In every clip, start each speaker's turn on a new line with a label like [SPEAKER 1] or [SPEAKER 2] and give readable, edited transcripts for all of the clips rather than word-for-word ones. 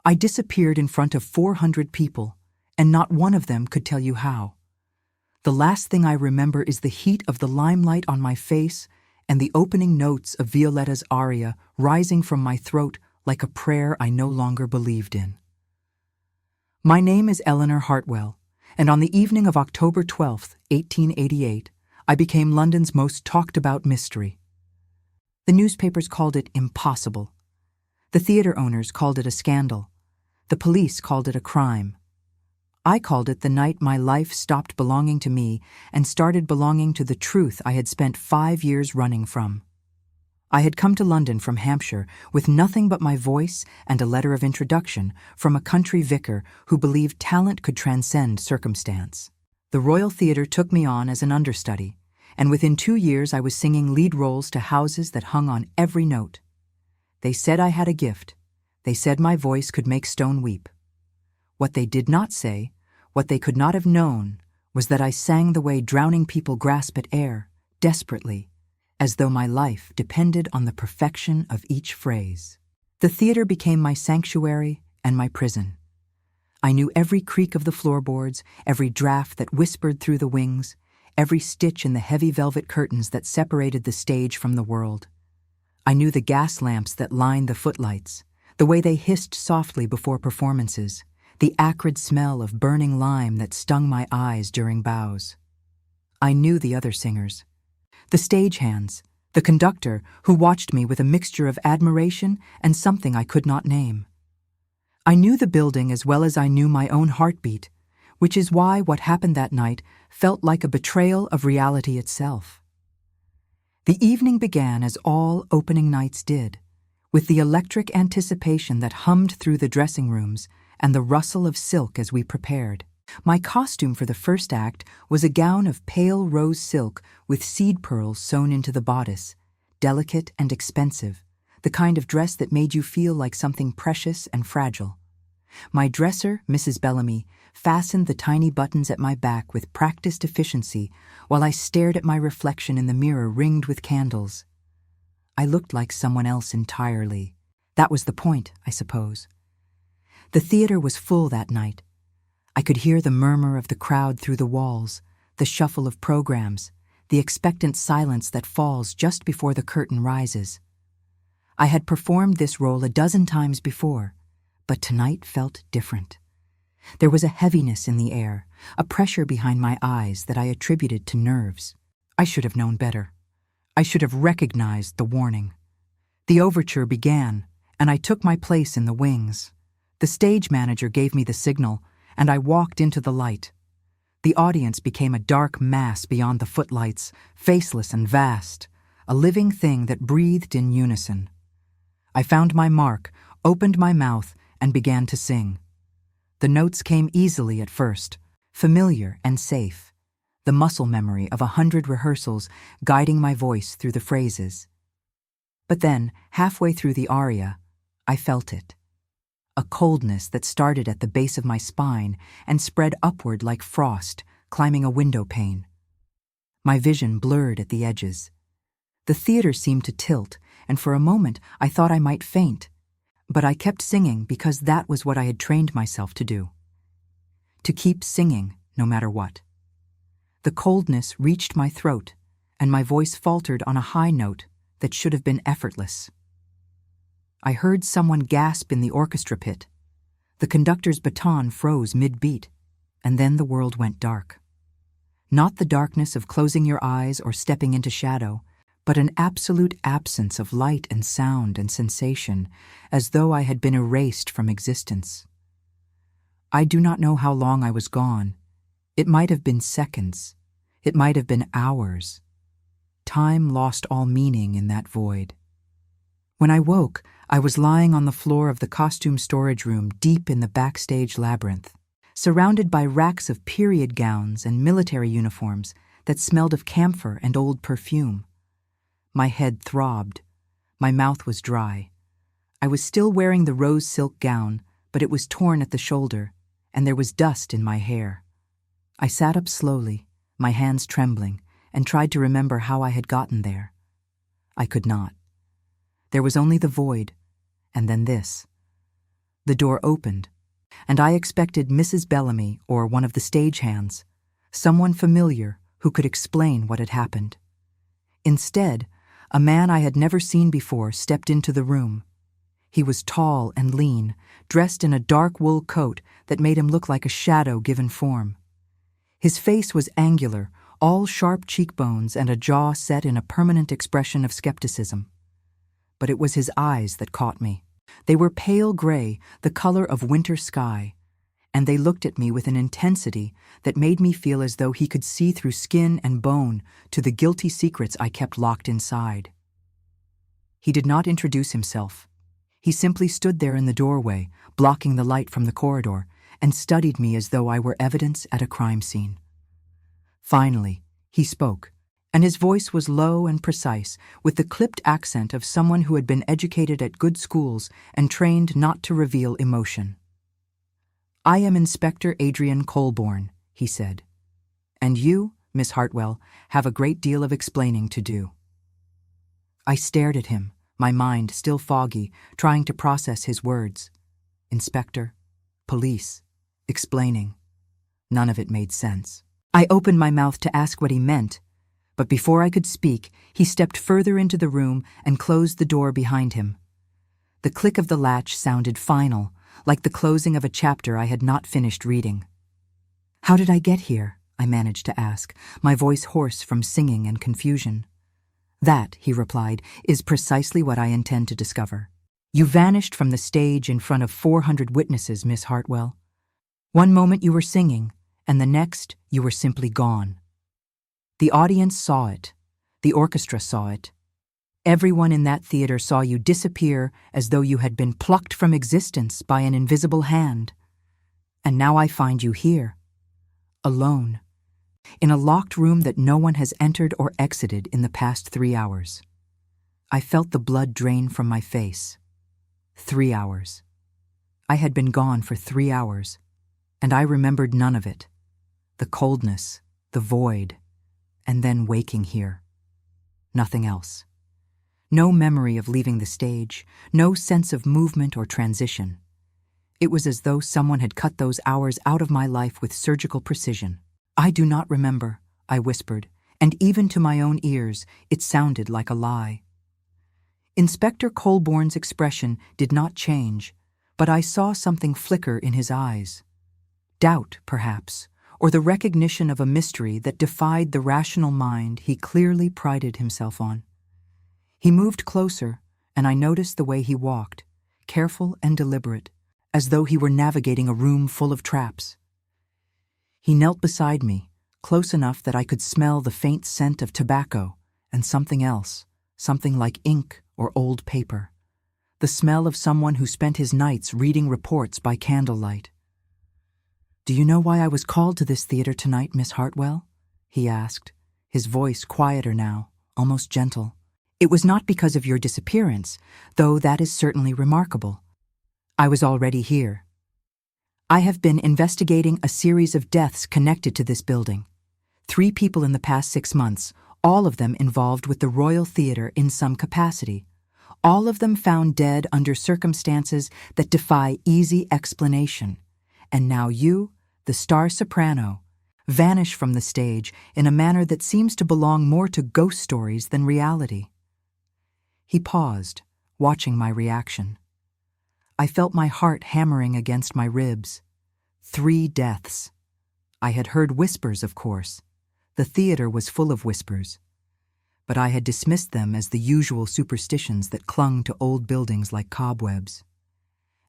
[SPEAKER 1] I disappeared in front of 400 people, and not one of them could tell you how. The last thing I remember is the heat of the limelight on my face and the opening notes of Violetta's aria rising from my throat like a prayer I no longer believed in. My name is Eleanor Hartwell, and on the evening of October 12, 1888, I became London's most talked-about mystery. The newspapers called it impossible. The theater owners called it a scandal. The police called it a crime. I called it the night my life stopped belonging to me and started belonging to the truth I had spent 5 years running from. I had come to London from Hampshire with nothing but my voice and a letter of introduction from a country vicar who believed talent could transcend circumstance. The Royal Theatre took me on as an understudy, and within 2 years I was singing lead roles to houses that hung on every note. They said I had a gift. They said my voice could make stone weep. What they did not say, what they could not have known, was that I sang the way drowning people grasp at air, desperately, as though my life depended on the perfection of each phrase. The theater became my sanctuary and my prison. I knew every creak of the floorboards, every draft that whispered through the wings, every stitch in the heavy velvet curtains that separated the stage from the world. I knew the gas lamps that lined the footlights, the way they hissed softly before performances, the acrid smell of burning lime that stung my eyes during bows. I knew the other singers, the stagehands, the conductor who watched me with a mixture of admiration and something I could not name. I knew the building as well as I knew my own heartbeat, which is why what happened that night felt like a betrayal of reality itself. The evening began as all opening nights did, with the electric anticipation that hummed through the dressing rooms and the rustle of silk as we prepared. My costume for the first act was a gown of pale rose silk with seed pearls sewn into the bodice, delicate and expensive, the kind of dress that made you feel like something precious and fragile. My dresser, Mrs. Bellamy, fastened the tiny buttons at my back with practiced efficiency while I stared at my reflection in the mirror ringed with candles. I looked like someone else entirely. That was the point, I suppose. The theater was full that night. I could hear the murmur of the crowd through the walls, the shuffle of programs, the expectant silence that falls just before the curtain rises. I had performed this role a dozen times before, but tonight felt different. There was a heaviness in the air, a pressure behind my eyes that I attributed to nerves. I should have known better. I should have recognized the warning. The overture began, and I took my place in the wings. The stage manager gave me the signal, and I walked into the light. The audience became a dark mass beyond the footlights, faceless and vast, a living thing that breathed in unison. I found my mark, opened my mouth, and began to sing. The notes came easily at first, familiar and safe, the muscle memory of 100 rehearsals guiding my voice through the phrases. But then, halfway through the aria, I felt it. A coldness that started at the base of my spine and spread upward like frost, climbing a window pane. My vision blurred at the edges. The theater seemed to tilt, and for a moment I thought I might faint, but I kept singing because that was what I had trained myself to do. To keep singing, no matter what. The coldness reached my throat, and my voice faltered on a high note that should have been effortless. I heard someone gasp in the orchestra pit. The conductor's baton froze mid-beat, and then the world went dark. Not the darkness of closing your eyes or stepping into shadow, but an absolute absence of light and sound and sensation, as though I had been erased from existence. I do not know how long I was gone. It might have been seconds. It might have been hours. Time lost all meaning in that void. When I woke, I was lying on the floor of the costume storage room deep in the backstage labyrinth, surrounded by racks of period gowns and military uniforms that smelled of camphor and old perfume. My head throbbed. My mouth was dry. I was still wearing the rose silk gown, but it was torn at the shoulder, and there was dust in my hair. I sat up slowly, my hands trembling, and tried to remember how I had gotten there. I could not. There was only the void, and then this. The door opened, and I expected Mrs. Bellamy or one of the stagehands, someone familiar who could explain what had happened. Instead, a man I had never seen before stepped into the room. He was tall and lean, dressed in a dark wool coat that made him look like a shadow given form. His face was angular, all sharp cheekbones and a jaw set in a permanent expression of skepticism. But it was his eyes that caught me. They were pale gray, the color of winter sky, and they looked at me with an intensity that made me feel as though he could see through skin and bone to the guilty secrets I kept locked inside. He did not introduce himself. He simply stood there in the doorway, blocking the light from the corridor, and studied me as though I were evidence at a crime scene. Finally, he spoke, and his voice was low and precise, with the clipped accent of someone who had been educated at good schools and trained not to reveal emotion. "I am Inspector Adrian Colborne," he said. "And you, Miss Hartwell, have a great deal of explaining to do." I stared at him, my mind still foggy, trying to process his words. Inspector, police, explaining. None of it made sense. I opened my mouth to ask what he meant, but before I could speak, he stepped further into the room and closed the door behind him. The click of the latch sounded final, like the closing of a chapter I had not finished reading. "How did I get here?" I managed to ask, my voice hoarse from singing and confusion. "That," he replied, "is precisely what I intend to discover. You vanished from the stage in front of 400 witnesses, Miss Hartwell. One moment you were singing, and the next you were simply gone. The audience saw it. The orchestra saw it. Everyone in that theater saw you disappear as though you had been plucked from existence by an invisible hand. And now I find you here, alone, in a locked room that no one has entered or exited in the past 3 hours. I felt the blood drain from my face. 3 hours. I had been gone for 3 hours, and I remembered none of it. The coldness, the void, and then waking here. Nothing else. No memory of leaving the stage, no sense of movement or transition. It was as though someone had cut those hours out of my life with surgical precision. "I do not remember," I whispered, and even to my own ears, it sounded like a lie. Inspector Colborne's expression did not change, but I saw something flicker in his eyes. Doubt, perhaps, or the recognition of a mystery that defied the rational mind he clearly prided himself on. He moved closer, and I noticed the way he walked, careful and deliberate, as though he were navigating a room full of traps. He knelt beside me, close enough that I could smell the faint scent of tobacco and something else, something like ink or old paper, the smell of someone who spent his nights reading reports by candlelight. "Do you know why I was called to this theater tonight, Miss Hartwell?" he asked, his voice quieter now, almost gentle. "It was not because of your disappearance, though that is certainly remarkable. I was already here. I have been investigating a series of deaths connected to this building. 3 people in the past 6 months, all of them involved with the Royal Theatre in some capacity. All of them found dead under circumstances that defy easy explanation. And now you, the star soprano, vanish from the stage in a manner that seems to belong more to ghost stories than reality." He paused, watching my reaction. I felt my heart hammering against my ribs. 3 deaths. I had heard whispers, of course. The theater was full of whispers. But I had dismissed them as the usual superstitions that clung to old buildings like cobwebs.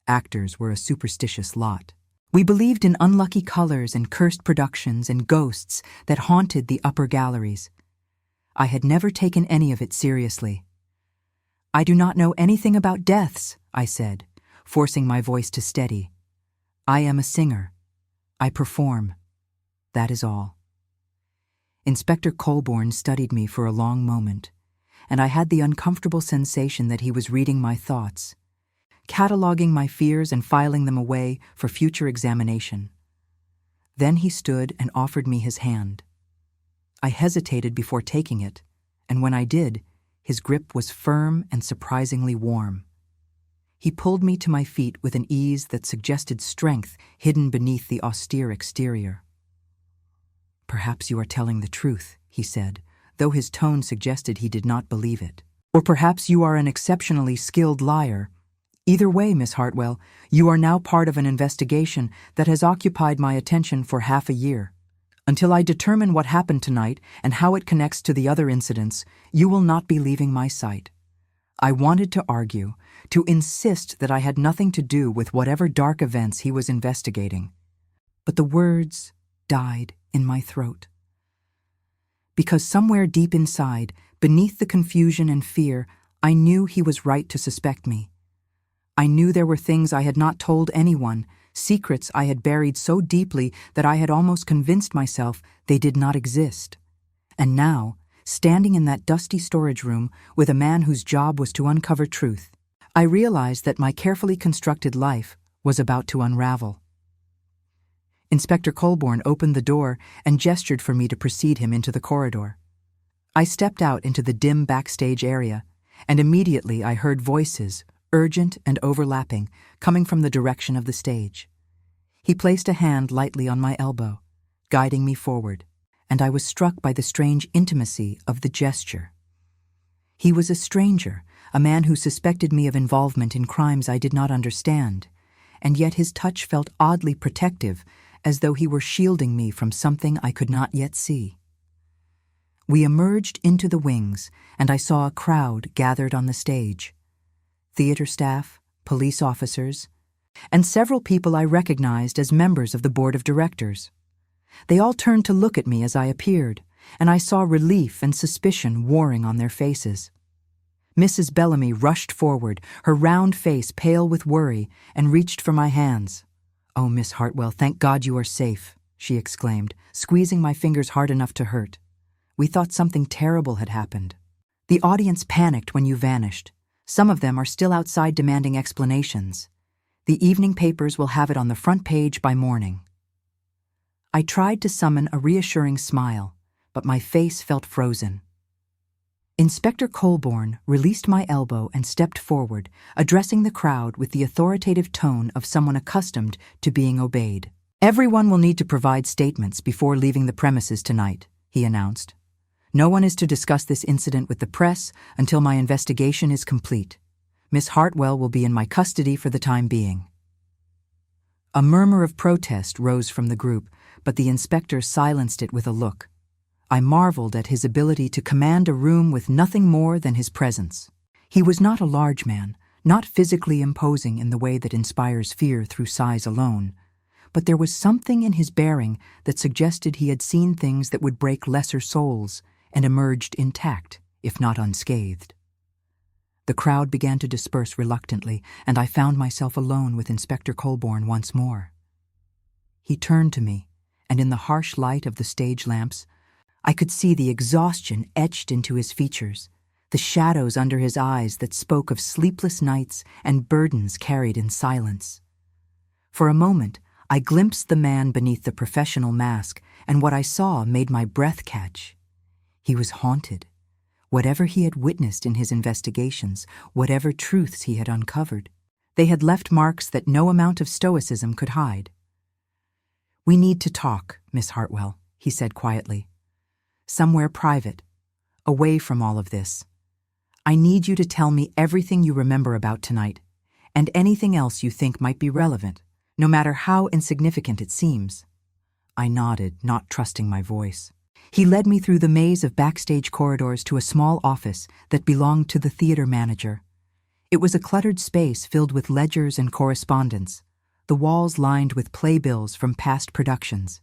[SPEAKER 1] Actors were a superstitious lot. We believed in unlucky colors and cursed productions and ghosts that haunted the upper galleries. I had never taken any of it seriously. "I do not know anything about deaths," I said, forcing my voice to steady. "I am a singer. I perform. That is all." Inspector Colborne studied me for a long moment, and I had the uncomfortable sensation that he was reading my thoughts, cataloging my fears and filing them away for future examination. Then he stood and offered me his hand. I hesitated before taking it, and when I did, his grip was firm and surprisingly warm. He pulled me to my feet with an ease that suggested strength hidden beneath the austere exterior. "Perhaps you are telling the truth," he said, though his tone suggested he did not believe it. "Or perhaps you are an exceptionally skilled liar. Either way, Miss Hartwell, you are now part of an investigation that has occupied my attention for half a year. Until I determine what happened tonight and how it connects to the other incidents, you will not be leaving my sight." I wanted to argue, to insist that I had nothing to do with whatever dark events he was investigating. But the words died in my throat. Because somewhere deep inside, beneath the confusion and fear, I knew he was right to suspect me. I knew there were things I had not told anyone, secrets I had buried so deeply that I had almost convinced myself they did not exist. And now, standing in that dusty storage room with a man whose job was to uncover truth, I realized that my carefully constructed life was about to unravel. Inspector Colborne opened the door and gestured for me to precede him into the corridor. I stepped out into the dim backstage area, and immediately I heard voices, urgent and overlapping, coming from the direction of the stage. He placed a hand lightly on my elbow, guiding me forward, and I was struck by the strange intimacy of the gesture. He was a stranger, a man who suspected me of involvement in crimes I did not understand, and yet his touch felt oddly protective, as though he were shielding me from something I could not yet see. We emerged into the wings, and I saw a crowd gathered on the stage. Theater staff, police officers, and several people I recognized as members of the board of directors. They all turned to look at me as I appeared, and I saw relief and suspicion warring on their faces. Mrs. Bellamy rushed forward, her round face pale with worry, and reached for my hands. "Oh, Miss Hartwell, thank God you are safe," she exclaimed, squeezing my fingers hard enough to hurt. "We thought something terrible had happened. The audience panicked when you vanished. Some of them are still outside demanding explanations. The evening papers will have it on the front page by morning." I tried to summon a reassuring smile, but my face felt frozen. Inspector Colborne released my elbow and stepped forward, addressing the crowd with the authoritative tone of someone accustomed to being obeyed. "Everyone will need to provide statements before leaving the premises tonight," he announced. "No one is to discuss this incident with the press until my investigation is complete. Miss Hartwell will be in my custody for the time being." A murmur of protest rose from the group, but the inspector silenced it with a look. I marveled at his ability to command a room with nothing more than his presence. He was not a large man, not physically imposing in the way that inspires fear through size alone, but there was something in his bearing that suggested he had seen things that would break lesser souls and emerged intact, if not unscathed. The crowd began to disperse reluctantly, and I found myself alone with Inspector Colborne once more. He turned to me, and in the harsh light of the stage lamps, I could see the exhaustion etched into his features, the shadows under his eyes that spoke of sleepless nights and burdens carried in silence. For a moment, I glimpsed the man beneath the professional mask, and what I saw made my breath catch. He was haunted. Whatever he had witnessed in his investigations, whatever truths he had uncovered, they had left marks that no amount of stoicism could hide. "We need to talk, Miss Hartwell," he said quietly. "Somewhere private, away from all of this. I need you to tell me everything you remember about tonight, and anything else you think might be relevant, no matter how insignificant it seems." I nodded, not trusting my voice. He led me through the maze of backstage corridors to a small office that belonged to the theater manager. It was a cluttered space filled with ledgers and correspondence, the walls lined with playbills from past productions.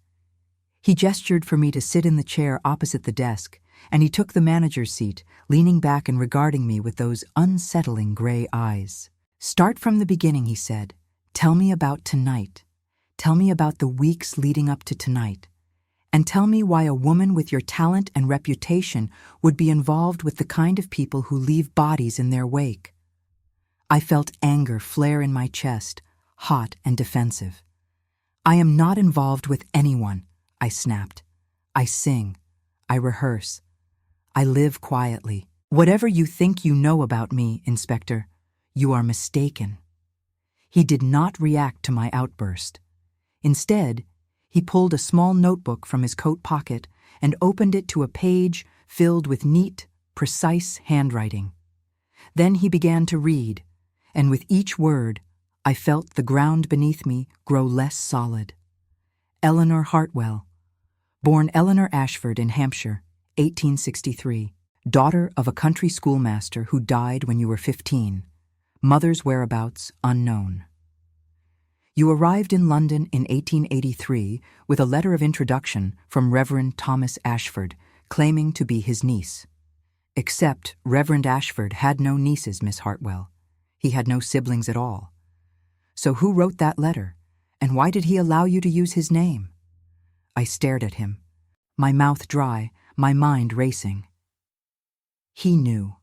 [SPEAKER 1] He gestured for me to sit in the chair opposite the desk, and he took the manager's seat, leaning back and regarding me with those unsettling gray eyes. "Start from the beginning," he said. "Tell me about tonight. Tell me about the weeks leading up to tonight. And tell me why a woman with your talent and reputation would be involved with the kind of people who leave bodies in their wake." I felt anger flare in my chest, hot and defensive. "I am not involved with anyone," I snapped. "I sing. I rehearse. I live quietly. Whatever you think you know about me, Inspector, you are mistaken." He did not react to my outburst. Instead, he pulled a small notebook from his coat pocket and opened it to a page filled with neat, precise handwriting. Then he began to read, and with each word, I felt the ground beneath me grow less solid. Eleanor Hartwell, born Eleanor Ashford in Hampshire, 1863, daughter of a country schoolmaster who died when you were 15, mother's whereabouts unknown. You arrived in London in 1883 with a letter of introduction from Reverend Thomas Ashford, claiming to be his niece. Except Reverend Ashford had no nieces, Miss Hartwell. He had no siblings at all. So who wrote that letter, and why did he allow you to use his name? I stared at him, my mouth dry, my mind racing. He knew.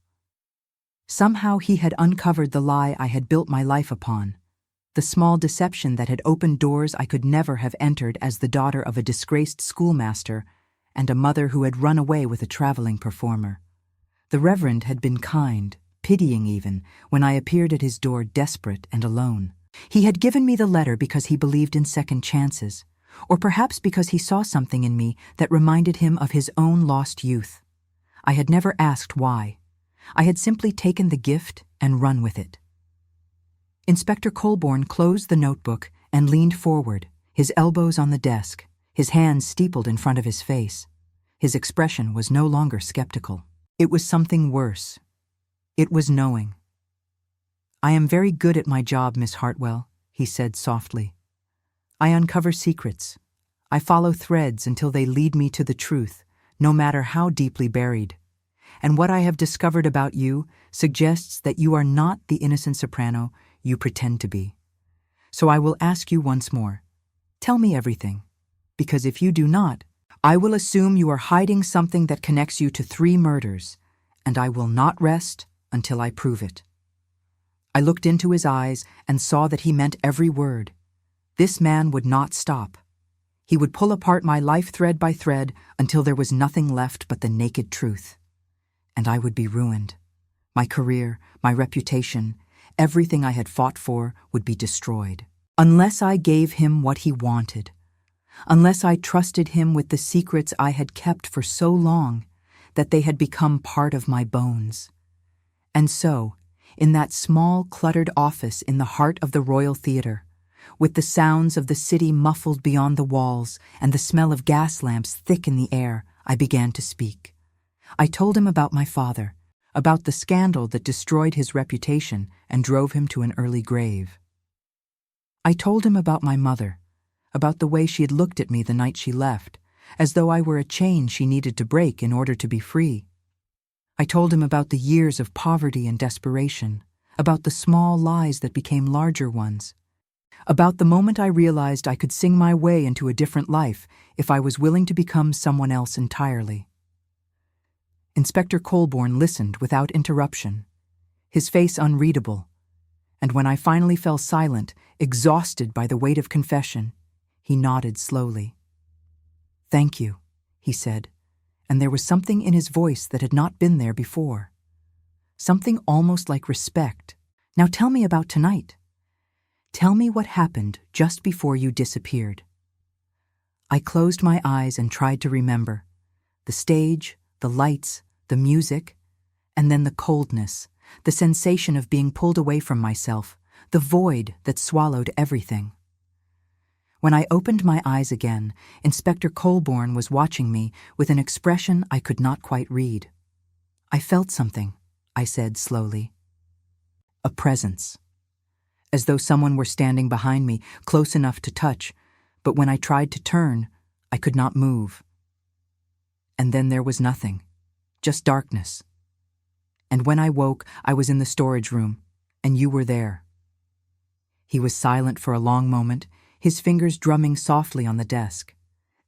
[SPEAKER 1] Somehow he had uncovered the lie I had built my life upon, the small deception that had opened doors I could never have entered as the daughter of a disgraced schoolmaster and a mother who had run away with a traveling performer. The Reverend had been kind, pitying even, when I appeared at his door desperate and alone. He had given me the letter because he believed in second chances, or perhaps because he saw something in me that reminded him of his own lost youth. I had never asked why. I had simply taken the gift and run with it. Inspector Colborne closed the notebook and leaned forward, his elbows on the desk, his hands steepled in front of his face. His expression was no longer skeptical. It was something worse. It was knowing. "I am very good at my job, Miss Hartwell," he said softly. "I uncover secrets. I follow threads until they lead me to the truth, no matter how deeply buried. And what I have discovered about you suggests that you are not the innocent soprano you pretend to be. So I will ask you once more. Tell me everything, because if you do not, I will assume you are hiding something that connects you to 3 murders, and I will not rest until I prove it." I looked into his eyes and saw that he meant every word. This man would not stop. He would pull apart my life thread by thread until there was nothing left but the naked truth. And I would be ruined. My career, my reputation, everything I had fought for would be destroyed. Unless I gave him what he wanted. Unless I trusted him with the secrets I had kept for so long that they had become part of my bones. And so, in that small, cluttered office in the heart of the Royal Theatre, with the sounds of the city muffled beyond the walls and the smell of gas lamps thick in the air, I began to speak. I told him about my father, about the scandal that destroyed his reputation and drove him to an early grave. I told him about my mother, about the way she had looked at me the night she left, as though I were a chain she needed to break in order to be free. I told him about the years of poverty and desperation, about the small lies that became larger ones, about the moment I realized I could sing my way into a different life if I was willing to become someone else entirely. Inspector Colborne listened without interruption, his face unreadable, and when I finally fell silent, exhausted by the weight of confession, he nodded slowly. "Thank you," he said, and there was something in his voice that had not been there before. Something almost like respect. "Now tell me about tonight. Tell me what happened just before you disappeared." I closed my eyes and tried to remember. The stage, the lights, the music, and then the coldness, the sensation of being pulled away from myself, the void that swallowed everything. When I opened my eyes again, Inspector Colborne was watching me with an expression I could not quite read. "I felt something," I said slowly. "A presence. As though someone were standing behind me, close enough to touch, but when I tried to turn, I could not move. And then there was nothing, just darkness. And when I woke, I was in the storage room, and you were there." He was silent for a long moment, his fingers drumming softly on the desk.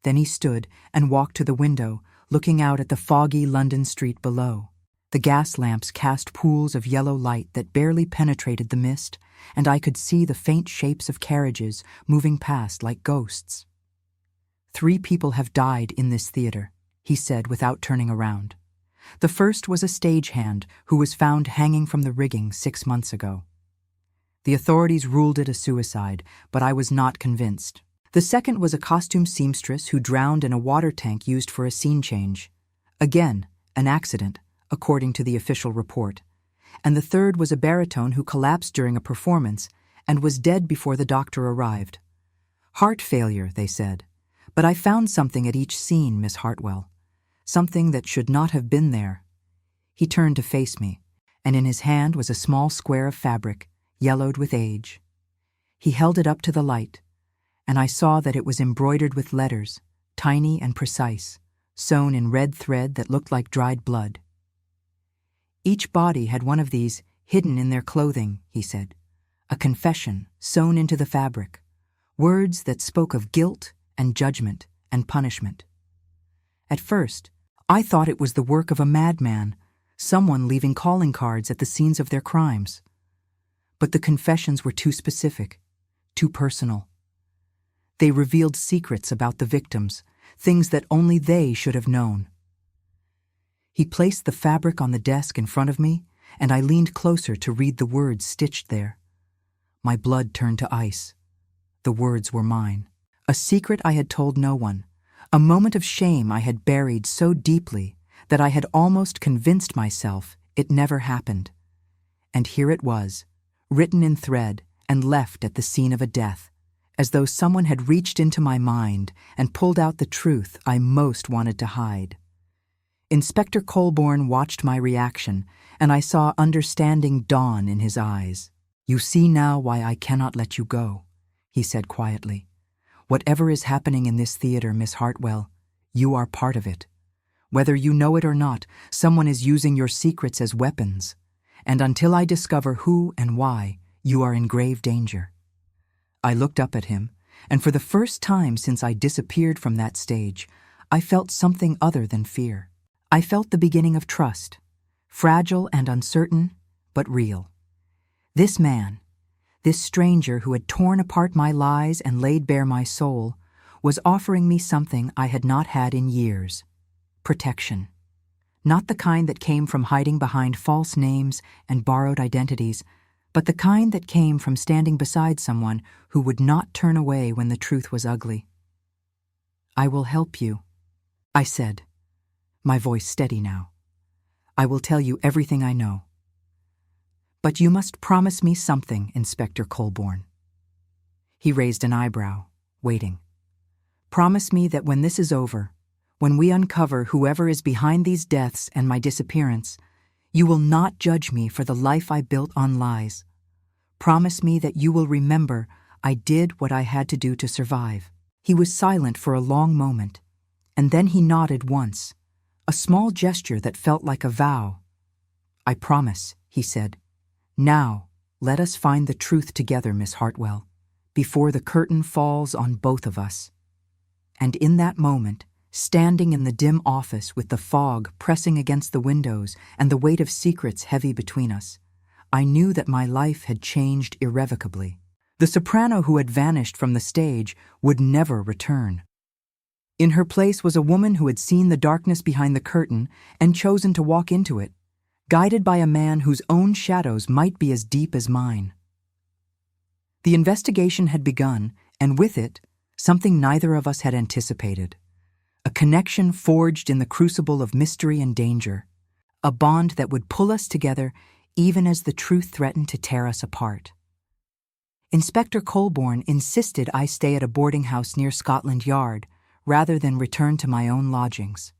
[SPEAKER 1] Then he stood and walked to the window, looking out at the foggy London street below. The gas lamps cast pools of yellow light that barely penetrated the mist, and I could see the faint shapes of carriages moving past like ghosts. "3 people have died in this theatre," he said without turning around. "The first was a stagehand who was found hanging from the rigging 6 months ago. The authorities ruled it a suicide, but I was not convinced. The second was a costume seamstress who drowned in a water tank used for a scene change. Again, an accident, according to the official report. And the third was a baritone who collapsed during a performance and was dead before the doctor arrived. Heart failure, they said. But I found something at each scene, Miss Hartwell. Something that should not have been there. He turned to face me, and in his hand was a small square of fabric, yellowed with age. He held it up to the light, and I saw that it was embroidered with letters, tiny and precise, sewn in red thread that looked like dried blood. Each body had one of these hidden in their clothing, he said. A confession sewn into the fabric, words that spoke of guilt and judgment and punishment. At first, I thought it was the work of a madman, someone leaving calling cards at the scenes of their crimes. But the confessions were too specific, too personal. They revealed secrets about the victims, things that only they should have known. He placed the fabric on the desk in front of me, and I leaned closer to read the words stitched there. My blood turned to ice. The words were mine. A secret I had told no one, a moment of shame I had buried so deeply that I had almost convinced myself it never happened. And here it was, written in thread and left at the scene of a death, as though someone had reached into my mind and pulled out the truth I most wanted to hide. Inspector Colborne watched my reaction, and I saw understanding dawn in his eyes. "You see now why I cannot let you go," he said quietly. "Whatever is happening in this theater, Miss Hartwell, you are part of it. Whether you know it or not, someone is using your secrets as weapons. And until I discover who and why, you are in grave danger." I looked up at him, and for the first time since I disappeared from that stage, I felt something other than fear. I felt the beginning of trust, fragile and uncertain, but real. This man, this stranger who had torn apart my lies and laid bare my soul, was offering me something I had not had in years: protection. Not the kind that came from hiding behind false names and borrowed identities, but the kind that came from standing beside someone who would not turn away when the truth was ugly. "I will help you," I said, my voice steady now. "I will tell you everything I know. But you must promise me something, Inspector Colborne." He raised an eyebrow, waiting. "Promise me that when this is over, when we uncover whoever is behind these deaths and my disappearance, you will not judge me for the life I built on lies. Promise me that you will remember I did what I had to do to survive." He was silent for a long moment, and then he nodded once, a small gesture that felt like a vow. "I promise," he said. "Now, let us find the truth together, Miss Hartwell, before the curtain falls on both of us." And in that moment, standing in the dim office with the fog pressing against the windows and the weight of secrets heavy between us, I knew that my life had changed irrevocably. The soprano who had vanished from the stage would never return. In her place was a woman who had seen the darkness behind the curtain and chosen to walk into it, guided by a man whose own shadows might be as deep as mine. The investigation had begun, and with it, something neither of us had anticipated. A connection forged in the crucible of mystery and danger, a bond that would pull us together even as the truth threatened to tear us apart. Inspector Colborne insisted I stay at a boarding house near Scotland Yard rather than return to my own lodgings.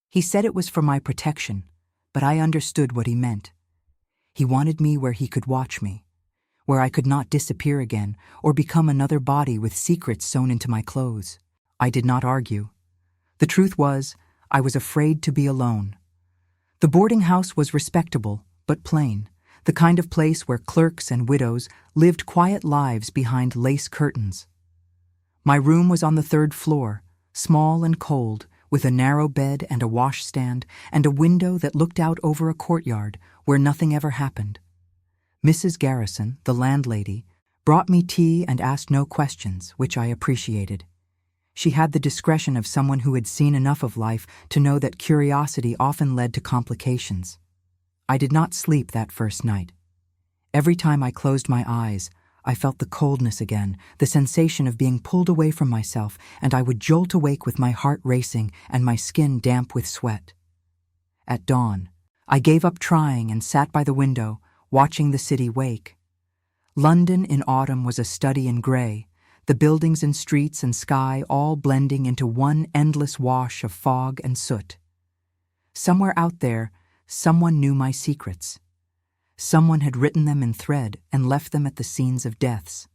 [SPEAKER 1] He said it was for my protection, but I understood what he meant. He wanted me where he could watch me, where I could not disappear again or become another body with secrets sewn into my clothes. I did not argue. The truth was, I was afraid to be alone. The boarding house was respectable, but plain, the kind of place where clerks and widows lived quiet lives behind lace curtains. My room was on the 3rd floor, small and cold, with a narrow bed and a washstand and a window that looked out over a courtyard where nothing ever happened. Mrs. Garrison, the landlady, brought me tea and asked no questions, which I appreciated. She had the discretion of someone who had seen enough of life to know that curiosity often led to complications. I did not sleep that first night. Every time I closed my eyes, I felt the coldness again, the sensation of being pulled away from myself, and I would jolt awake with my heart racing and my skin damp with sweat. At dawn, I gave up trying and sat by the window, watching the city wake. London in autumn was a study in gray, the buildings and streets and sky all blending into one endless wash of fog and soot. Somewhere out there, someone knew my secrets. Someone had written them in thread and left them at the scenes of deaths,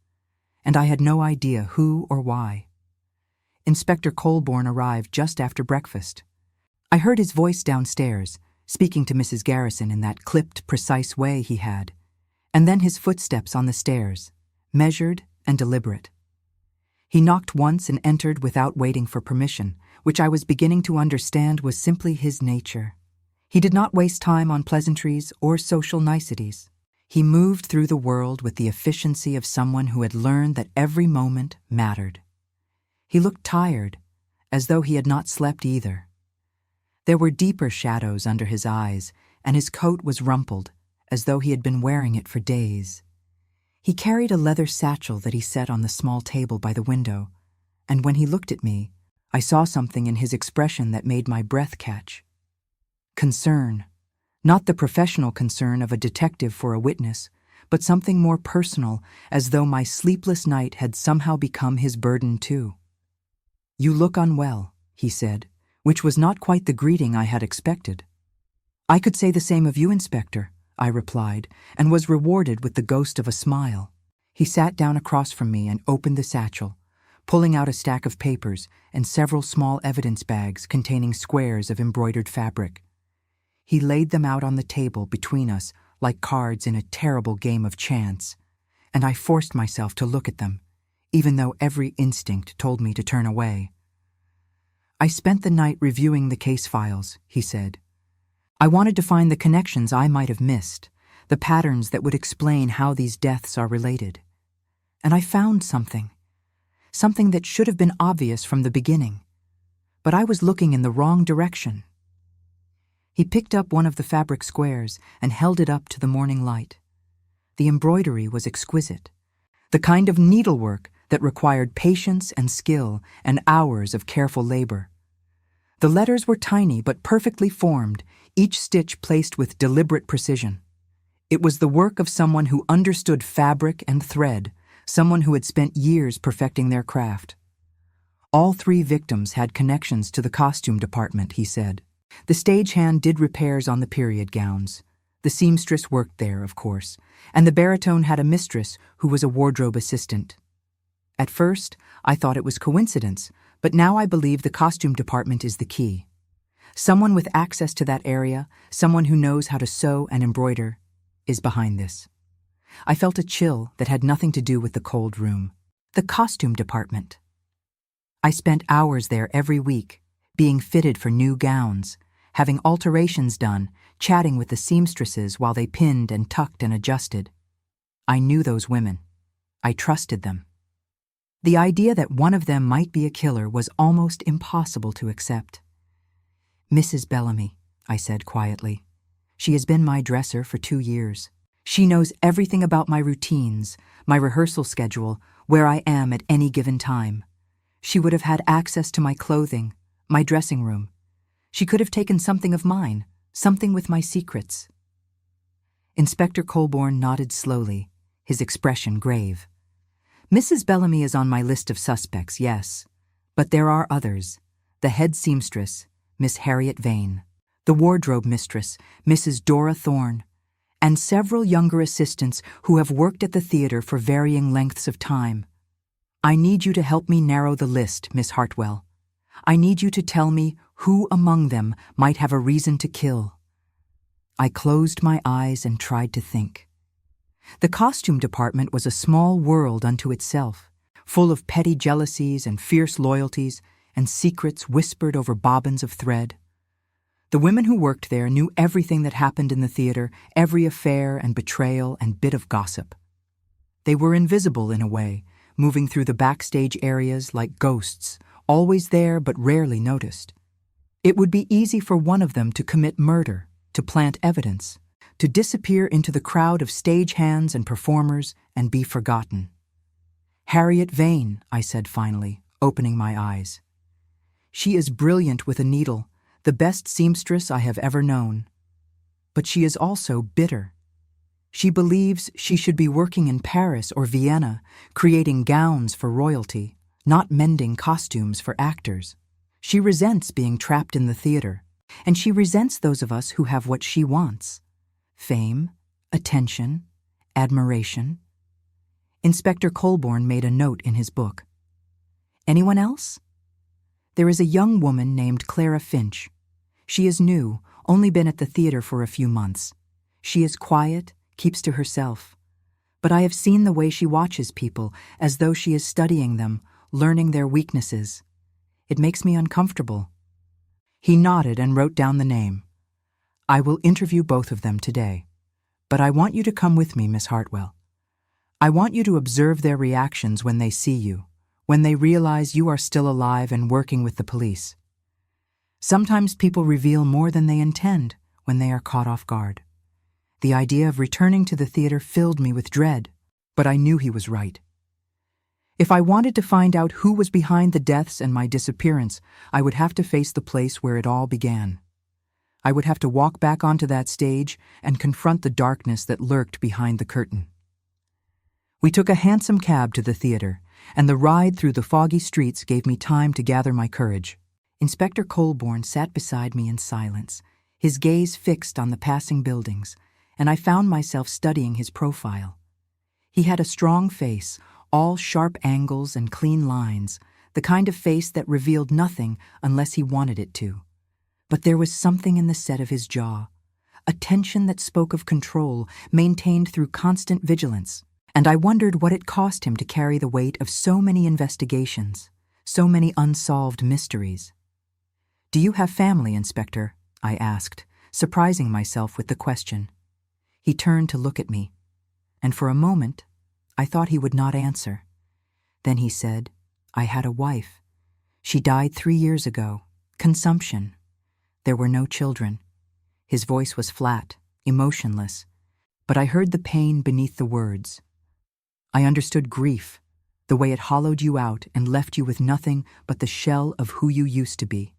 [SPEAKER 1] and I had no idea who or why. Inspector Colborne arrived just after breakfast. I heard his voice downstairs, speaking to Mrs. Garrison in that clipped, precise way he had, and then his footsteps on the stairs, measured and deliberate. He knocked once and entered without waiting for permission, which I was beginning to understand was simply his nature. He did not waste time on pleasantries or social niceties. He moved through the world with the efficiency of someone who had learned that every moment mattered. He looked tired, as though he had not slept either. There were deeper shadows under his eyes, and his coat was rumpled, as though he had been wearing it for days. He carried a leather satchel that he set on the small table by the window, and when he looked at me, I saw something in his expression that made my breath catch. Concern. Not the professional concern of a detective for a witness, but something more personal, as though my sleepless night had somehow become his burden too. "You look unwell," he said, which was not quite the greeting I had expected. "I could say the same of you, Inspector," I replied, and was rewarded with the ghost of a smile. He sat down across from me and opened the satchel, pulling out a stack of papers and several small evidence bags containing squares of embroidered fabric. He laid them out on the table between us like cards in a terrible game of chance, and I forced myself to look at them, even though every instinct told me to turn away. "I spent the night reviewing the case files," he said. "I wanted to find the connections I might have missed, the patterns that would explain how these deaths are related. And I found something that should have been obvious from the beginning. But I was looking in the wrong direction." He picked up one of the fabric squares and held it up to the morning light. The embroidery was exquisite, the kind of needlework that required patience and skill and hours of careful labor. The letters were tiny but perfectly formed, each stitch placed with deliberate precision. It was the work of someone who understood fabric and thread, someone who had spent years perfecting their craft. All 3 victims had connections to the costume department, he said. The stagehand did repairs on the period gowns. The seamstress worked there, of course, and the baritone had a mistress who was a wardrobe assistant. At first, I thought it was coincidence, but now I believe the costume department is the key. Someone with access to that area, someone who knows how to sew and embroider, is behind this. I felt a chill that had nothing to do with the cold room. The costume department. I spent hours there every week, being fitted for new gowns, having alterations done, chatting with the seamstresses while they pinned and tucked and adjusted. I knew those women. I trusted them. The idea that one of them might be a killer was almost impossible to accept. "Mrs. Bellamy," I said quietly. "She has been my dresser for 2 years. She knows everything about my routines, my rehearsal schedule, where I am at any given time. She would have had access to my clothing, my dressing room. She could have taken something of mine, something with my secrets." Inspector Colborne nodded slowly, his expression grave. "Mrs. Bellamy is on my list of suspects, yes, but there are others. The head seamstress, Miss Harriet Vane, the wardrobe mistress, Mrs. Dora Thorne, and several younger assistants who have worked at the theater for varying lengths of time. I need you to help me narrow the list, Miss Hartwell. I need you to tell me who among them might have a reason to kill." I closed my eyes and tried to think. The costume department was a small world unto itself, full of petty jealousies and fierce loyalties and secrets whispered over bobbins of thread. The women who worked there knew everything that happened in the theater, every affair and betrayal and bit of gossip. They were invisible in a way, moving through the backstage areas like ghosts, always there but rarely noticed. It would be easy for one of them to commit murder, to plant evidence, to disappear into the crowd of stagehands and performers and be forgotten. "Harriet Vane," I said finally, opening my eyes. "She is brilliant with a needle, the best seamstress I have ever known. But she is also bitter. She believes she should be working in Paris or Vienna, creating gowns for royalty, not mending costumes for actors. She resents being trapped in the theater, and she resents those of us who have what she wants: fame, attention, admiration." Inspector Colborne made a note in his book. "Anyone else?" "There is a young woman named Clara Finch. She is new, only been at the theater for a few months. She is quiet, keeps to herself. But I have seen the way she watches people, as though she is studying them, learning their weaknesses. It makes me uncomfortable." He nodded and wrote down the name. "I will interview both of them today. But I want you to come with me, Miss Hartwell. I want you to observe their reactions when they see you, when they realize you are still alive and working with the police. Sometimes people reveal more than they intend when they are caught off guard." The idea of returning to the theater filled me with dread, but I knew he was right. If I wanted to find out who was behind the deaths and my disappearance, I would have to face the place where it all began. I would have to walk back onto that stage and confront the darkness that lurked behind the curtain. We took a hansom cab to the theater, and the ride through the foggy streets gave me time to gather my courage. Inspector Colborne sat beside me in silence, his gaze fixed on the passing buildings, and I found myself studying his profile. He had a strong face, all sharp angles and clean lines, the kind of face that revealed nothing unless he wanted it to. But there was something in the set of his jaw, a tension that spoke of control, maintained through constant vigilance, and I wondered what it cost him to carry the weight of so many investigations, so many unsolved mysteries. "Do you have family, Inspector?" I asked, surprising myself with the question. He turned to look at me, and for a moment, I thought he would not answer. Then he said, "I had a wife. She died 3 years ago. Consumption. There were no children." His voice was flat, emotionless, but I heard the pain beneath the words. I understood grief, the way it hollowed you out and left you with nothing but the shell of who you used to be.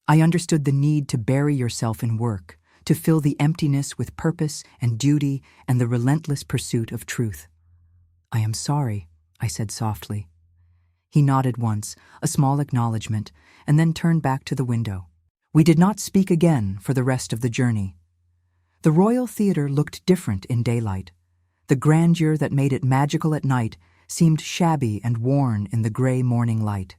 [SPEAKER 1] I understood the need to bury yourself in work, to fill the emptiness with purpose and duty and the relentless pursuit of truth. "I am sorry," I said softly. He nodded once, a small acknowledgement, and then turned back to the window. We did not speak again for the rest of the journey. The Royal Theatre looked different in daylight. The grandeur that made it magical at night seemed shabby and worn in the gray morning light.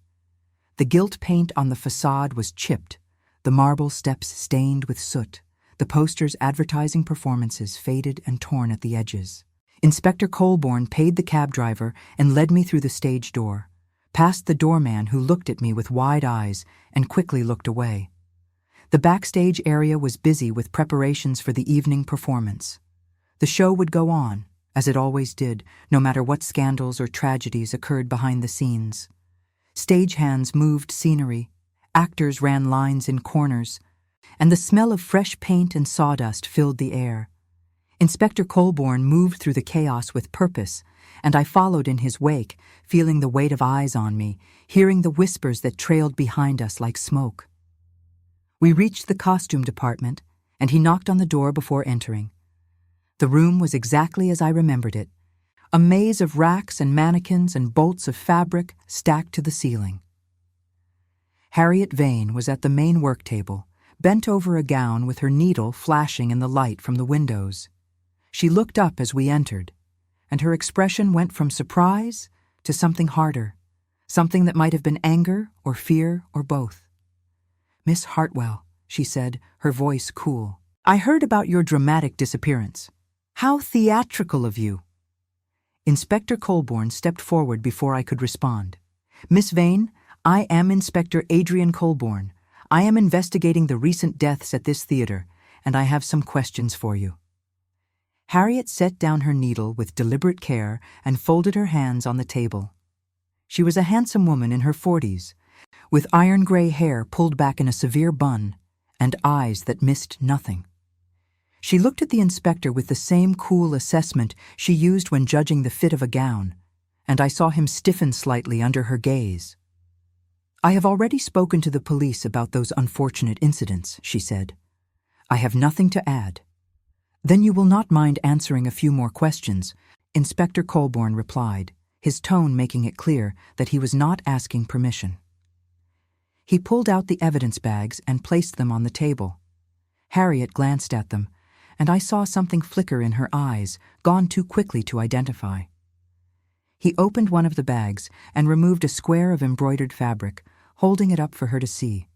[SPEAKER 1] The gilt paint on the facade was chipped, the marble steps stained with soot, the posters advertising performances faded and torn at the edges. Inspector Colborne paid the cab driver and led me through the stage door, past the doorman who looked at me with wide eyes and quickly looked away. The backstage area was busy with preparations for the evening performance. The show would go on, as it always did, no matter what scandals or tragedies occurred behind the scenes. Stagehands moved scenery, actors ran lines in corners, and the smell of fresh paint and sawdust filled the air. Inspector Colborne moved through the chaos with purpose, and I followed in his wake, feeling the weight of eyes on me, hearing the whispers that trailed behind us like smoke. We reached the costume department, and he knocked on the door before entering. The room was exactly as I remembered it, a maze of racks and mannequins and bolts of fabric stacked to the ceiling. Harriet Vane was at the main work table, bent over a gown with her needle flashing in the light from the windows. She looked up as we entered, and her expression went from surprise to something harder, something that might have been anger or fear or both. "Miss Hartwell," she said, her voice cool, "I heard about your dramatic disappearance. How theatrical of you." Inspector Colborne stepped forward before I could respond. "Miss Vane, I am Inspector Adrian Colborne. I am investigating the recent deaths at this theater, and I have some questions for you." Harriet set down her needle with deliberate care and folded her hands on the table. She was a handsome woman in her 40s, with iron-gray hair pulled back in a severe bun and eyes that missed nothing. She looked at the inspector with the same cool assessment she used when judging the fit of a gown, and I saw him stiffen slightly under her gaze. "I have already spoken to the police about those unfortunate incidents," she said. "I have nothing to add." "Then you will not mind answering a few more questions," Inspector Colborne replied, his tone making it clear that he was not asking permission. He pulled out the evidence bags and placed them on the table. Harriet glanced at them, and I saw something flicker in her eyes, gone too quickly to identify. He opened one of the bags and removed a square of embroidered fabric, holding it up for her to see.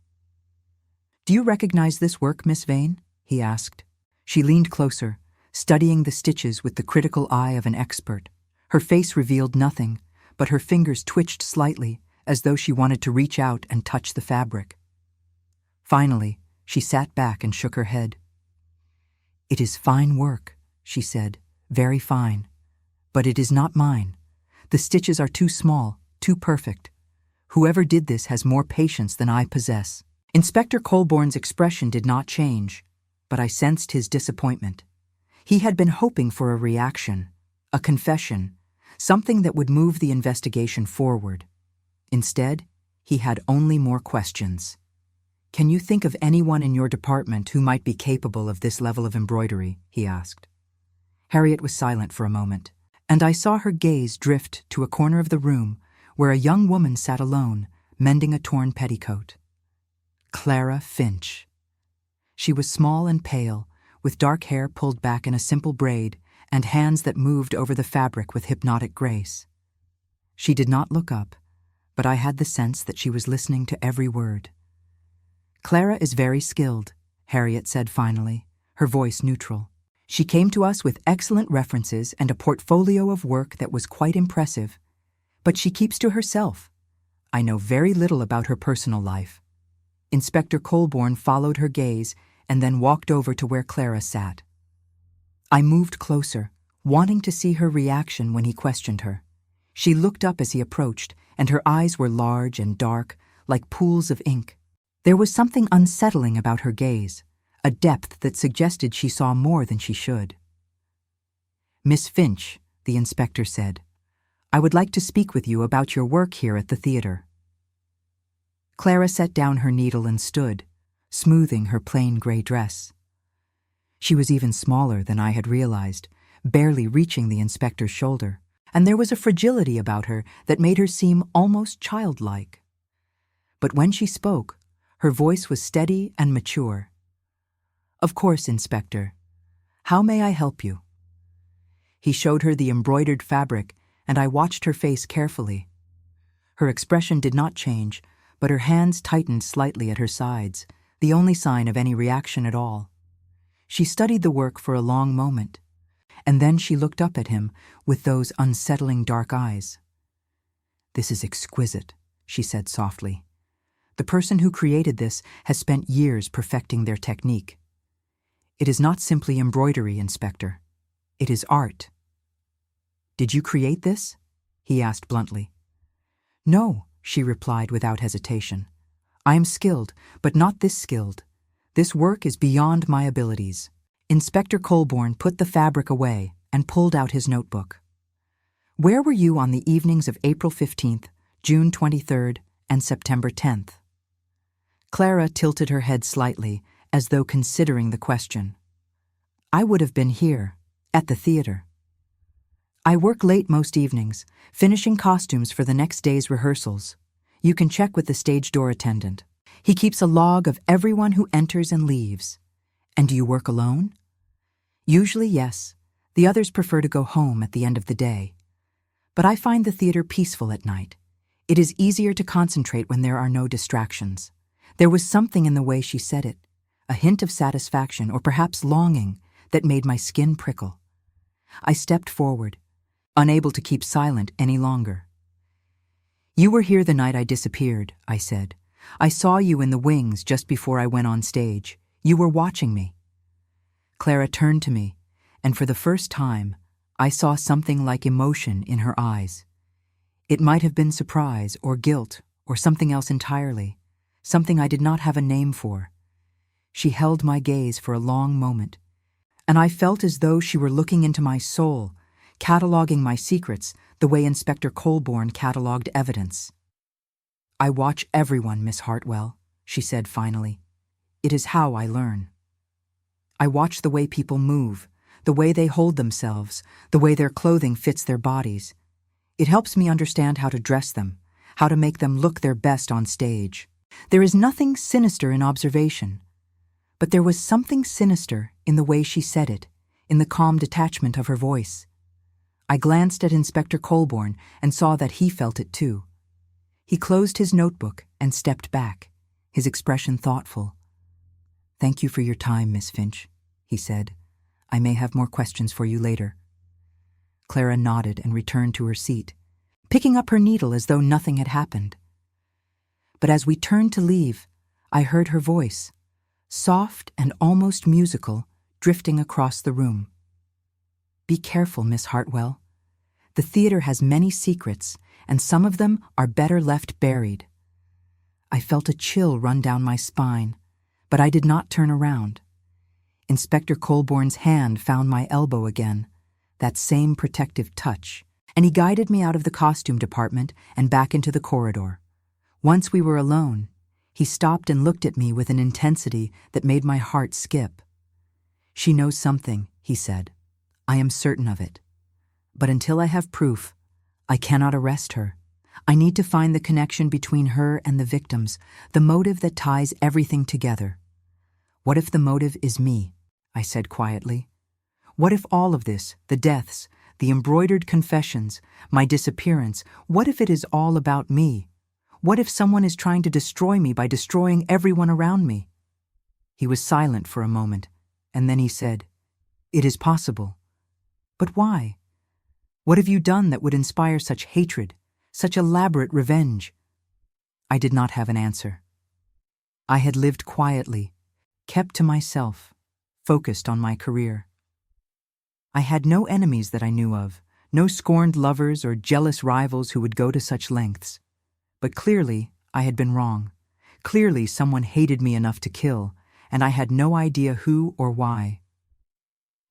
[SPEAKER 1] "Do you recognize this work, Miss Vane?" he asked. She leaned closer, studying the stitches with the critical eye of an expert. Her face revealed nothing, but her fingers twitched slightly, as though she wanted to reach out and touch the fabric. Finally, she sat back and shook her head. "It is fine work," she said, "very fine. But it is not mine. The stitches are too small, too perfect. Whoever did this has more patience than I possess." Inspector Colborne's expression did not change, but I sensed his disappointment. He had been hoping for a reaction, a confession, something that would move the investigation forward. Instead, he had only more questions. "Can you think of anyone in your department who might be capable of this level of embroidery?" he asked. Harriet was silent for a moment, and I saw her gaze drift to a corner of the room where a young woman sat alone, mending a torn petticoat. Clara Finch. She was small and pale, with dark hair pulled back in a simple braid and hands that moved over the fabric with hypnotic grace. She did not look up, but I had the sense that she was listening to every word. "Clara is very skilled," Harriet said finally, her voice neutral. "She came to us with excellent references and a portfolio of work that was quite impressive, but she keeps to herself. I know very little about her personal life." Inspector Colborne followed her gaze and then walked over to where Clara sat. I moved closer, wanting to see her reaction when he questioned her. She looked up as he approached, and her eyes were large and dark, like pools of ink. There was something unsettling about her gaze, a depth that suggested she saw more than she should. "Miss Finch," the inspector said, "I would like to speak with you about your work here at the theater." Clara set down her needle and stood, smoothing her plain gray dress. She was even smaller than I had realized, barely reaching the inspector's shoulder, and there was a fragility about her that made her seem almost childlike. But when she spoke, her voice was steady and mature. "Of course, Inspector. How may I help you?" He showed her the embroidered fabric, and I watched her face carefully. Her expression did not change, but her hands tightened slightly at her sides, the only sign of any reaction at all. She studied the work for a long moment, and then she looked up at him with those unsettling dark eyes. "This is exquisite," she said softly. "The person who created this has spent years perfecting their technique. It is not simply embroidery, Inspector. It is art." "Did you create this?" he asked bluntly. "No," she replied without hesitation. "I am skilled, but not this skilled. This work is beyond my abilities." Inspector Colborne put the fabric away and pulled out his notebook. "Where were you on the evenings of April 15th, June 23rd, and September 10th? Clara tilted her head slightly, as though considering the question. "I would have been here, at the theater. I work late most evenings, finishing costumes for the next day's rehearsals. You can check with the stage door attendant. He keeps a log of everyone who enters and leaves. And do you work alone?" "Usually, yes. The others prefer to go home at the end of the day. But I find the theater peaceful at night. It is easier to concentrate when there are no distractions." There was something in the way she said it, a hint of satisfaction or perhaps longing, that made my skin prickle. I stepped forward, unable to keep silent any longer. "You were here the night I disappeared," I said. "I saw you in the wings just before I went on stage. You were watching me." Clara turned to me, and for the first time, I saw something like emotion in her eyes. It might have been surprise or guilt or something else entirely, something I did not have a name for. She held my gaze for a long moment, and I felt as though she were looking into my soul, cataloging my secrets the way Inspector Colborne cataloged evidence. "I watch everyone, Miss Hartwell," she said finally. "It is how I learn. I watch the way people move, the way they hold themselves, the way their clothing fits their bodies. It helps me understand how to dress them, how to make them look their best on stage. There is nothing sinister in observation, but there was something sinister in the way she said it, in the calm detachment of her voice. I glanced at Inspector Colborne and saw that he felt it too. He closed his notebook and stepped back, his expression thoughtful. "Thank you for your time, Miss Finch," he said. "I may have more questions for you later." Clara nodded and returned to her seat, picking up her needle as though nothing had happened. But as we turned to leave, I heard her voice, soft and almost musical, drifting across the room. "Be careful, Miss Hartwell. The theater has many secrets, and some of them are better left buried." I felt a chill run down my spine, but I did not turn around. Inspector Colborne's hand found my elbow again, that same protective touch, and he guided me out of the costume department and back into the corridor. Once we were alone, he stopped and looked at me with an intensity that made my heart skip. "She knows something," he said. "I am certain of it. But until I have proof, I cannot arrest her. I need to find the connection between her and the victims, the motive that ties everything together." "What if the motive is me?" I said quietly. "What if all of this, the deaths, the embroidered confessions, my disappearance, what if it is all about me? What if someone is trying to destroy me by destroying everyone around me?" He was silent for a moment, and then he said, "It is possible. But why? What have you done that would inspire such hatred, such elaborate revenge?" I did not have an answer. I had lived quietly, kept to myself, focused on my career. I had no enemies that I knew of, no scorned lovers or jealous rivals who would go to such lengths. But clearly, I had been wrong. Clearly, someone hated me enough to kill, and I had no idea who or why.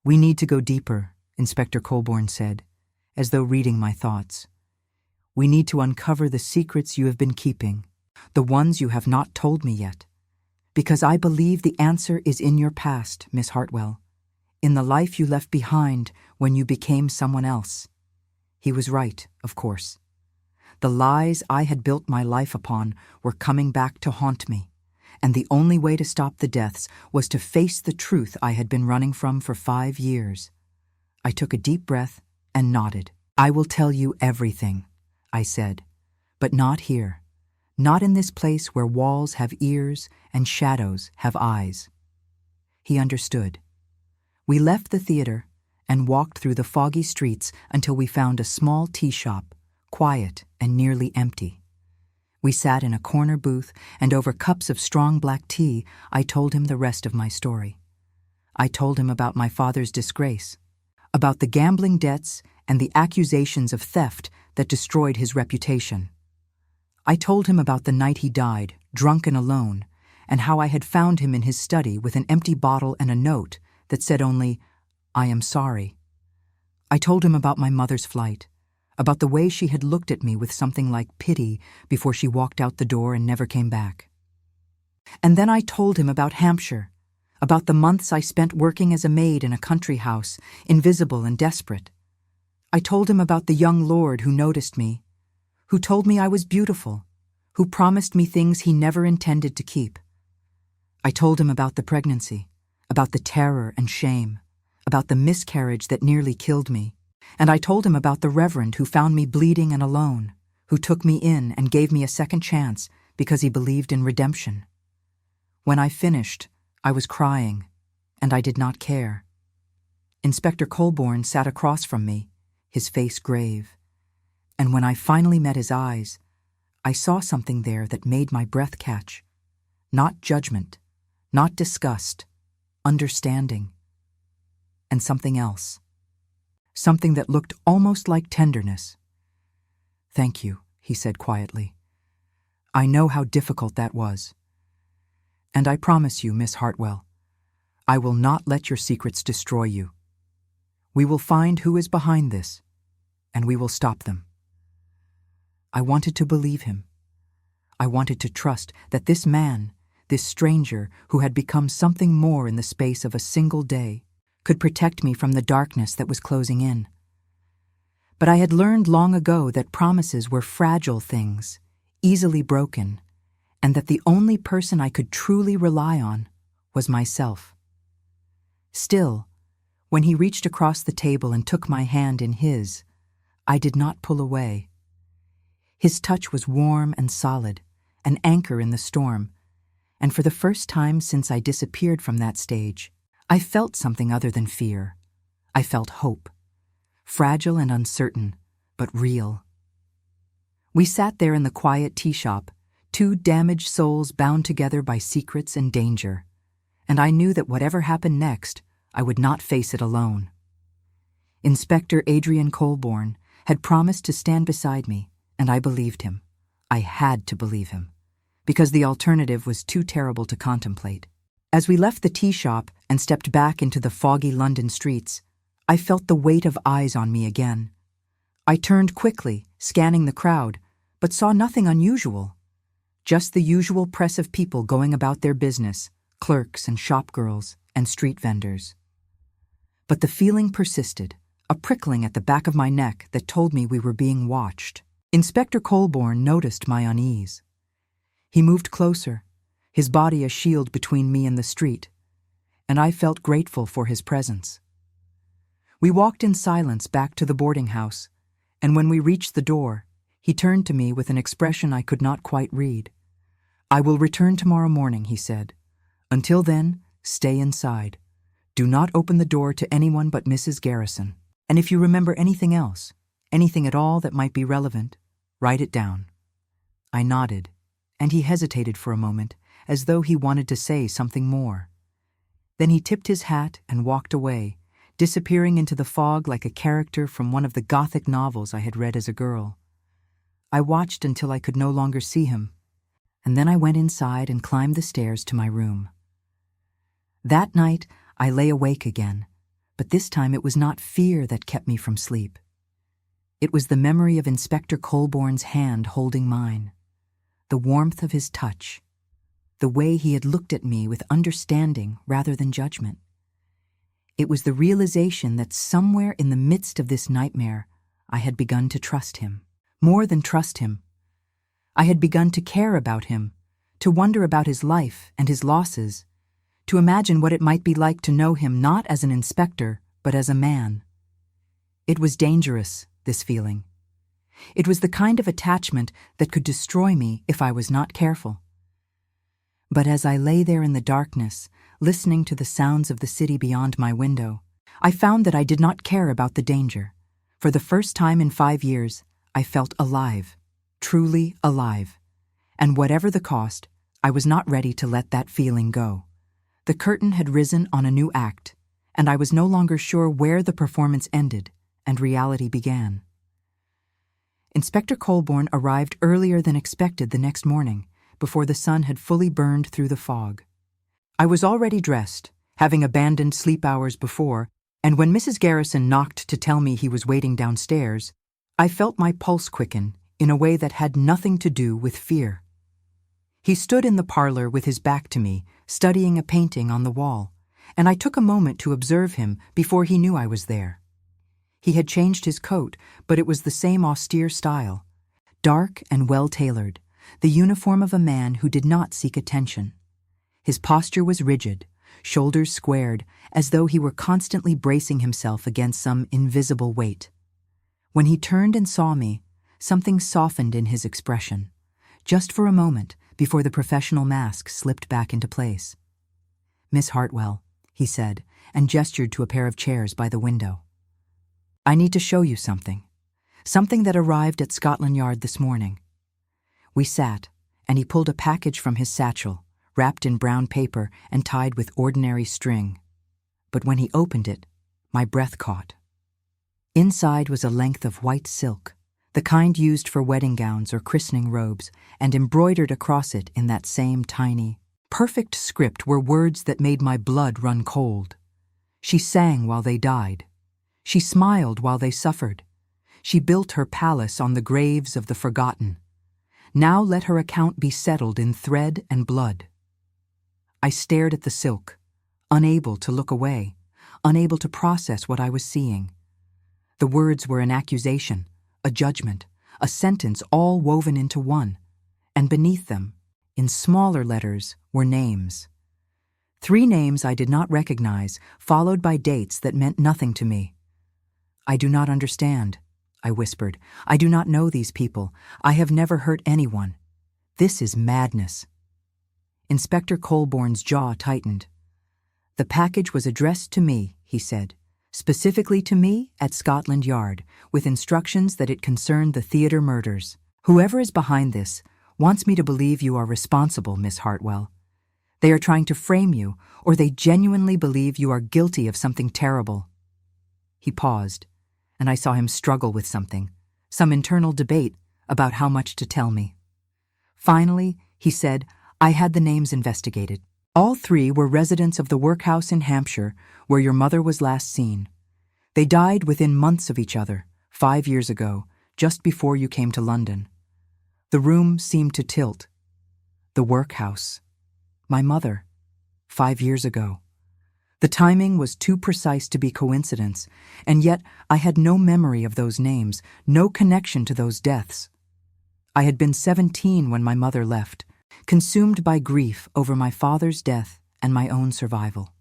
[SPEAKER 1] "We need to go deeper," Inspector Colborne said, as though reading my thoughts. "We need to uncover the secrets you have been keeping, the ones you have not told me yet. Because I believe the answer is in your past, Miss Hartwell, in the life you left behind when you became someone else." He was right, of course. The lies I had built my life upon were coming back to haunt me, and the only way to stop the deaths was to face the truth I had been running from for 5 years. I took a deep breath and nodded. "I will tell you everything," I said, "but not here, not in this place where walls have ears and shadows have eyes." He understood. We left the theater and walked through the foggy streets until we found a small tea shop, quiet and nearly empty. We sat in a corner booth, and over cups of strong black tea, I told him the rest of my story. I told him about my father's disgrace, about the gambling debts and the accusations of theft that destroyed his reputation. I told him about the night he died, drunk and alone, and how I had found him in his study with an empty bottle and a note that said only, "I am sorry." I told him about my mother's flight, about the way she had looked at me with something like pity before she walked out the door and never came back. And then I told him about Hampshire, about the months I spent working as a maid in a country house, invisible and desperate. I told him about the young lord who noticed me, who told me I was beautiful, who promised me things he never intended to keep. I told him about the pregnancy, about the terror and shame, about the miscarriage that nearly killed me. And I told him about the reverend who found me bleeding and alone, who took me in and gave me a second chance because he believed in redemption. When I finished, I was crying, and I did not care. Inspector Colborne sat across from me, his face grave. And when I finally met his eyes, I saw something there that made my breath catch. Not judgment, not disgust, understanding. And something else. Something that looked almost like tenderness. "Thank you," he said quietly. "I know how difficult that was. And I promise you, Miss Hartwell, I will not let your secrets destroy you. We will find who is behind this, and we will stop them." I wanted to believe him. I wanted to trust that this man, this stranger who had become something more in the space of a single day, could protect me from the darkness that was closing in. But I had learned long ago that promises were fragile things, easily broken, and that the only person I could truly rely on was myself. Still, when he reached across the table and took my hand in his, I did not pull away. His touch was warm and solid, an anchor in the storm, and for the first time since I disappeared from that stage, I felt something other than fear. I felt hope. Fragile and uncertain, but real. We sat there in the quiet tea shop, two damaged souls bound together by secrets and danger, and I knew that whatever happened next, I would not face it alone. Inspector Adrian Colborne had promised to stand beside me, and I believed him. I had to believe him, because the alternative was too terrible to contemplate. As we left the tea shop and stepped back into the foggy London streets, I felt the weight of eyes on me again. I turned quickly, scanning the crowd, but saw nothing unusual. Just the usual press of people going about their business, clerks and shopgirls and street vendors. But the feeling persisted, a prickling at the back of my neck that told me we were being watched. Inspector Colborne noticed my unease. He moved closer, his body a shield between me and the street, and I felt grateful for his presence. We walked in silence back to the boarding house, and when we reached the door, he turned to me with an expression I could not quite read. "I will return tomorrow morning," he said. "Until then, stay inside. Do not open the door to anyone but Mrs. Garrison. And if you remember anything else, anything at all that might be relevant, write it down." I nodded, and he hesitated for a moment, as though he wanted to say something more. Then he tipped his hat and walked away, disappearing into the fog like a character from one of the Gothic novels I had read as a girl. I watched until I could no longer see him, and then I went inside and climbed the stairs to my room. That night, I lay awake again, but this time it was not fear that kept me from sleep. It was the memory of Inspector Colborne's hand holding mine, the warmth of his touch, the way he had looked at me with understanding rather than judgment. It was the realization that somewhere in the midst of this nightmare, I had begun to trust him. More than trust him. I had begun to care about him, to wonder about his life and his losses, to imagine what it might be like to know him not as an inspector, but as a man. It was dangerous, this feeling. It was the kind of attachment that could destroy me if I was not careful. But as I lay there in the darkness, listening to the sounds of the city beyond my window, I found that I did not care about the danger. For the first time in 5 years, I felt alive, truly alive. And whatever the cost, I was not ready to let that feeling go. The curtain had risen on a new act, and I was no longer sure where the performance ended and reality began. Inspector Colborne arrived earlier than expected the next morning, before the sun had fully burned through the fog. I was already dressed, having abandoned sleep hours before, and when Mrs. Garrison knocked to tell me he was waiting downstairs, I felt my pulse quicken in a way that had nothing to do with fear. He stood in the parlor with his back to me, studying a painting on the wall, and I took a moment to observe him before he knew I was there. He had changed his coat, but it was the same austere style, dark and well-tailored, the uniform of a man who did not seek attention. His posture was rigid, shoulders squared, as though he were constantly bracing himself against some invisible weight. When he turned and saw me, something softened in his expression, just for a moment before the professional mask slipped back into place. "Miss Hartwell," he said, and gestured to a pair of chairs by the window. "I need to show you something that arrived at Scotland Yard this morning." We sat, and he pulled a package from his satchel, wrapped in brown paper and tied with ordinary string. But when he opened it, my breath caught. Inside was a length of white silk, the kind used for wedding gowns or christening robes, and embroidered across it in that same tiny, Perfect script were words that made my blood run cold. She sang while they died. She smiled while they suffered. She built her palace on the graves of the forgotten. Now let her account be settled in thread and blood. I stared at the silk, unable to look away, unable to process what I was seeing. The words were an accusation, a judgment, a sentence all woven into one, and beneath them, in smaller letters, were names. 3 names I did not recognize, followed by dates that meant nothing to me. "I do not understand," I whispered. "I do not know these people. I have never hurt anyone. This is madness." Inspector Colborne's jaw tightened. "The package was addressed to me," he said, "specifically to me at Scotland Yard, with instructions that it concerned the theater murders. Whoever is behind this wants me to believe you are responsible, Miss Hartwell. They are trying to frame you, or they genuinely believe you are guilty of something terrible." He paused, and I saw him struggle with something, some internal debate about how much to tell me. Finally, he said, "I had the names investigated. All 3 were residents of the workhouse in Hampshire where your mother was last seen. They died within months of each other, 5 years ago, just before you came to London." The room seemed to tilt. The workhouse. My mother. 5 years ago. The timing was too precise to be coincidence, and yet I had no memory of those names, no connection to those deaths. I had been 17 when my mother left, consumed by grief over my father's death and my own survival.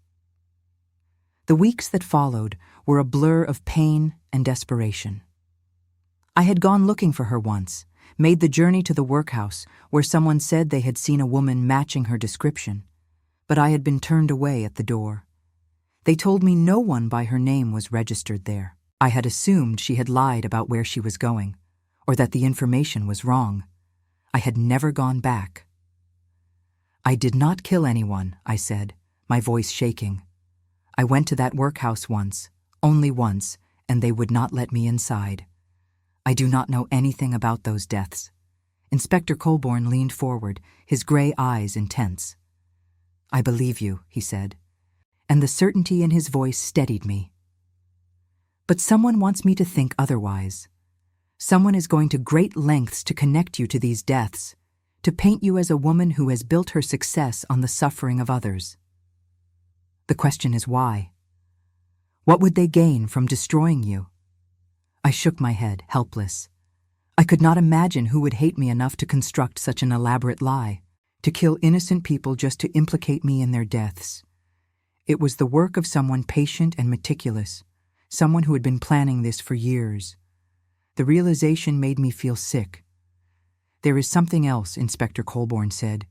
[SPEAKER 1] The weeks that followed were a blur of pain and desperation. I had gone looking for her once, made the journey to the workhouse where someone said they had seen a woman matching her description, but I had been turned away at the door. They told me no one by her name was registered there. I had assumed she had lied about where she was going, or that the information was wrong. I had never gone back. "I did not kill anyone," I said, my voice shaking. "I went to that workhouse once, only once, and they would not let me inside. I do not know anything about those deaths." Inspector Colborne leaned forward, his gray eyes intense. "I believe you," he said, and the certainty in his voice steadied me. "But someone wants me to think otherwise. Someone is going to great lengths to connect you to these deaths, to paint you as a woman who has built her success on the suffering of others. The question is why? What would they gain from destroying you?" I shook my head, helpless. I could not imagine who would hate me enough to construct such an elaborate lie, to kill innocent people just to implicate me in their deaths. It was the work of someone patient and meticulous, someone who had been planning this for years. The realization made me feel sick. "There is something else," Inspector Colborne said,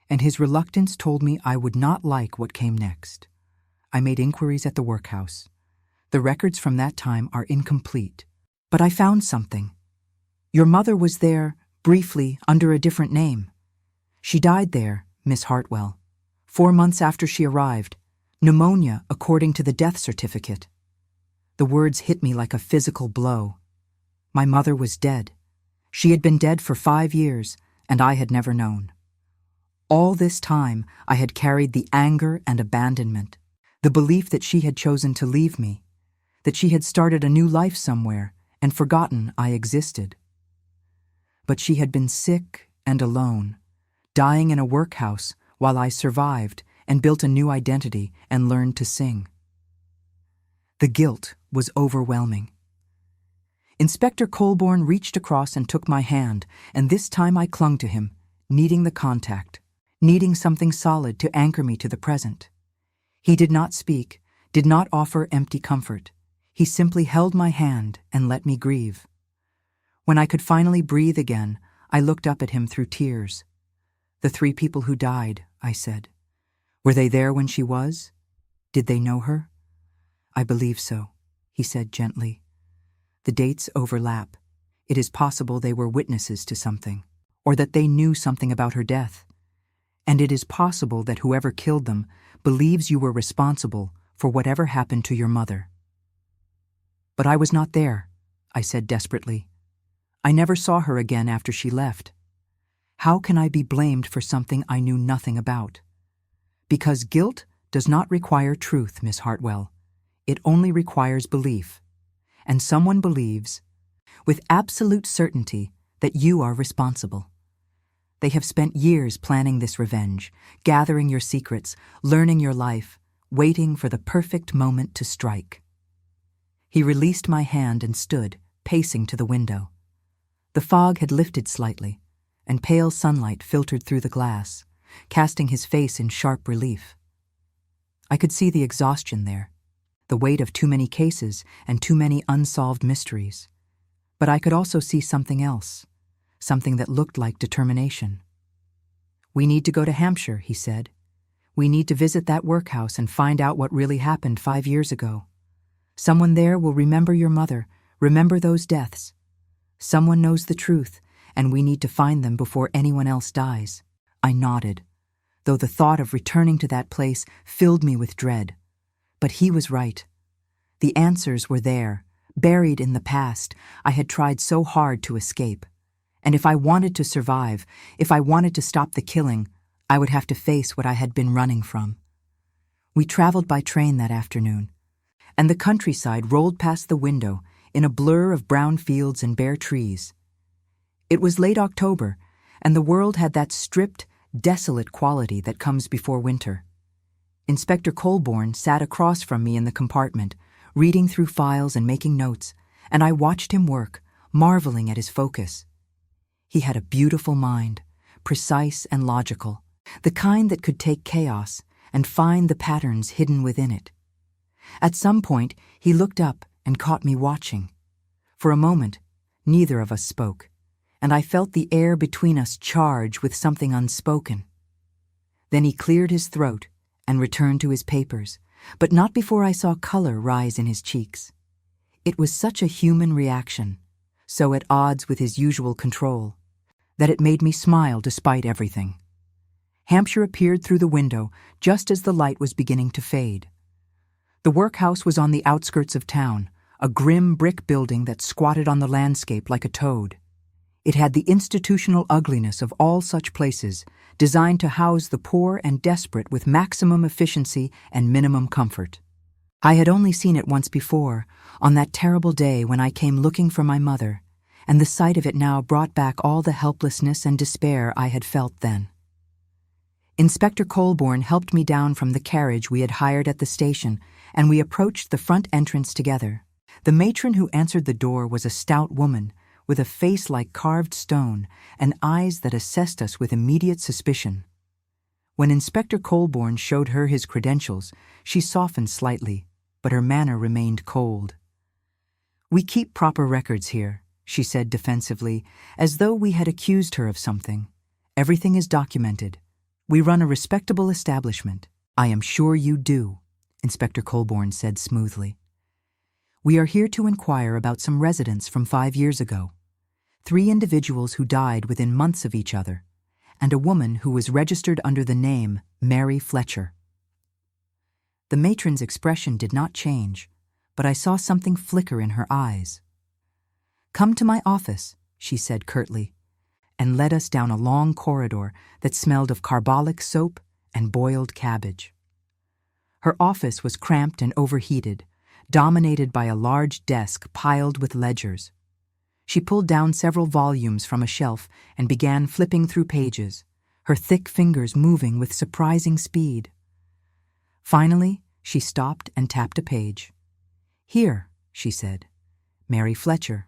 [SPEAKER 1] and his reluctance told me I would not like what came next. I made inquiries at the workhouse. The records from that time are incomplete, but I found something. Your mother was there, briefly, under a different name. She died there, Miss Hartwell, 4 months after she arrived. Pneumonia, according to the death certificate. The words hit me like a physical blow. My mother was dead. She had been dead for 5 years, and I had never known. All this time, I had carried the anger and abandonment, the belief that she had chosen to leave me, that she had started a new life somewhere and forgotten I existed. But she had been sick and alone, dying in a workhouse while I survived and built a new identity and learned to sing. The guilt was overwhelming. Inspector Colborne reached across and took my hand, and this time I clung to him, needing the contact, needing something solid to anchor me to the present. He did not speak, did not offer empty comfort. He simply held my hand and let me grieve. When I could finally breathe again, I looked up at him through tears. "The 3 people who died," I said. "Were they there when she was? Did they know her?" "I believe so," he said gently. "The dates overlap. It is possible they were witnesses to something, or that they knew something about her death. And it is possible that whoever killed them believes you were responsible for whatever happened to your mother." "But I was not there," I said desperately. "I never saw her again after she left. How can I be blamed for something I knew nothing about?" Because guilt does not require truth, Miss Hartwell. It only requires belief. And someone believes, with absolute certainty, that you are responsible. They have spent years planning this revenge, gathering your secrets, learning your life, waiting for the perfect moment to strike. He released my hand and stood, pacing to the window. The fog had lifted slightly, and pale sunlight filtered through the glass, casting his face in sharp relief. I could see the exhaustion there, the weight of too many cases and too many unsolved mysteries. But I could also see something else, something that looked like determination. "We need to go to Hampshire," he said. "We need to visit that workhouse and find out what really happened 5 years ago. Someone there will remember your mother, remember those deaths. Someone knows the truth, and we need to find them before anyone else dies." I nodded, though the thought of returning to that place filled me with dread. But he was right. The answers were there, buried in the past I had tried so hard to escape. And if I wanted to survive, if I wanted to stop the killing, I would have to face what I had been running from. We traveled by train that afternoon, and the countryside rolled past the window in a blur of brown fields and bare trees. It was late October, and the world had that stripped, desolate quality that comes before winter. Inspector Colborne sat across from me in the compartment, reading through files and making notes, and I watched him work, marveling at his focus. He had a beautiful mind, precise and logical, the kind that could take chaos and find the patterns hidden within it. At some point, he looked up and caught me watching. For a moment, neither of us spoke, and I felt the air between us charge with something unspoken. Then he cleared his throat and returned to his papers, but not before I saw color rise in his cheeks. It was such a human reaction, so at odds with his usual control, that it made me smile despite everything. Hampshire appeared through the window just as the light was beginning to fade. The workhouse was on the outskirts of town, a grim brick building that squatted on the landscape like a toad. It had the institutional ugliness of all such places, designed to house the poor and desperate with maximum efficiency and minimum comfort. I had only seen it once before, on that terrible day when I came looking for my mother, and the sight of it now brought back all the helplessness and despair I had felt then. Inspector Colborne helped me down from the carriage we had hired at the station, and we approached the front entrance together. The matron who answered the door was a stout woman, with a face like carved stone and eyes that assessed us with immediate suspicion. When Inspector Colborne showed her his credentials, she softened slightly, but her manner remained cold. "We keep proper records here," she said defensively, as though we had accused her of something. "Everything is documented. We run a respectable establishment." "I am sure you do," Inspector Colborne said smoothly. "We are here to inquire about some residents from 5 years ago. 3 individuals who died within months of each other, and a woman who was registered under the name Mary Fletcher." The matron's expression did not change, but I saw something flicker in her eyes. "Come to my office," she said curtly, and led us down a long corridor that smelled of carbolic soap and boiled cabbage. Her office was cramped and overheated, dominated by a large desk piled with ledgers. She pulled down several volumes from a shelf and began flipping through pages, her thick fingers moving with surprising speed. Finally, she stopped and tapped a page. "Here," she said. "Mary Fletcher.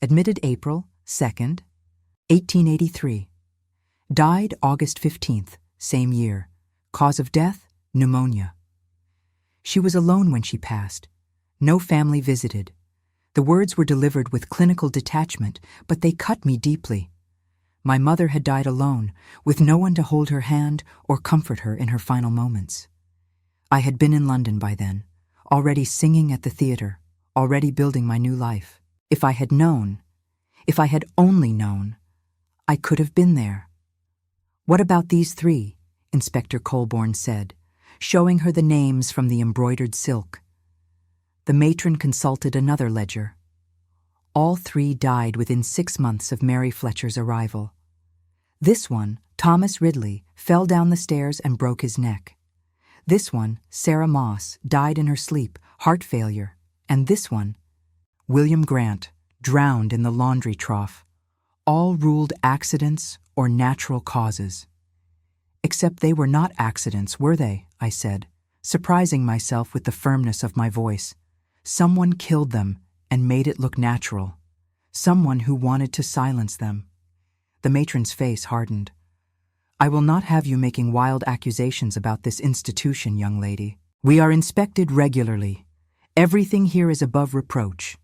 [SPEAKER 1] Admitted April 2nd, 1883. Died August 15th, same year. Cause of death, pneumonia. She was alone when she passed. No family visited. The words were delivered with clinical detachment, but they cut me deeply. My mother had died alone, with no one to hold her hand or comfort her in her final moments. I had been in London by then, already singing at the theater, already building my new life. If I had known, if I had only known, I could have been there. "What about these 3?" Inspector Colborne said, showing her the names from the embroidered silk. The matron consulted another ledger. All 3 died within 6 months of Mary Fletcher's arrival. This one, Thomas Ridley, fell down the stairs and broke his neck. This one, Sarah Moss, died in her sleep, heart failure. And this one, William Grant, drowned in the laundry trough. All ruled accidents or natural causes. Except they were not accidents, were they? I said, surprising myself with the firmness of my voice. Someone killed them and made it look natural. Someone who wanted to silence them. The matron's face hardened. I will not have you making wild accusations about this institution, young lady. We are inspected regularly. Everything here is above reproach.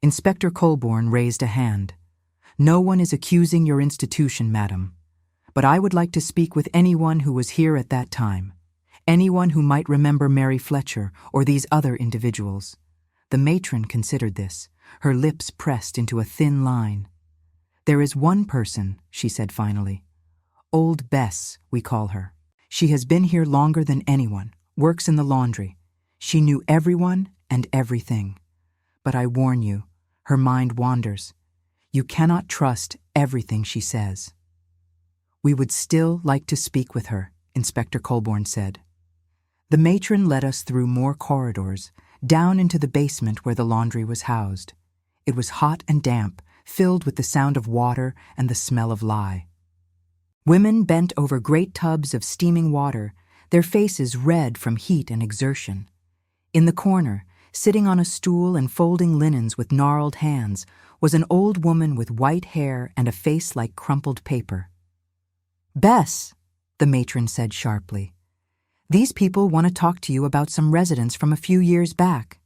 [SPEAKER 1] Inspector Colborne raised a hand. No one is accusing your institution, madam. But I would like to speak with anyone who was here at that time. Anyone who might remember Mary Fletcher or these other individuals. The matron considered this, her lips pressed into a thin line. There is one person, she said finally. Old Bess, we call her. She has been here longer than anyone, works in the laundry. She knew everyone and everything. But I warn you, her mind wanders. You cannot trust everything she says. We would still like to speak with her, Inspector Colborne said. The matron led us through more corridors, down into the basement where the laundry was housed. It was hot and damp, filled with the sound of water and the smell of lye. Women bent over great tubs of steaming water, their faces red from heat and exertion. In the corner, sitting on a stool and folding linens with gnarled hands, was an old woman with white hair and a face like crumpled paper. Bess, the matron said sharply, these people want to talk to you about some residents from a few years back.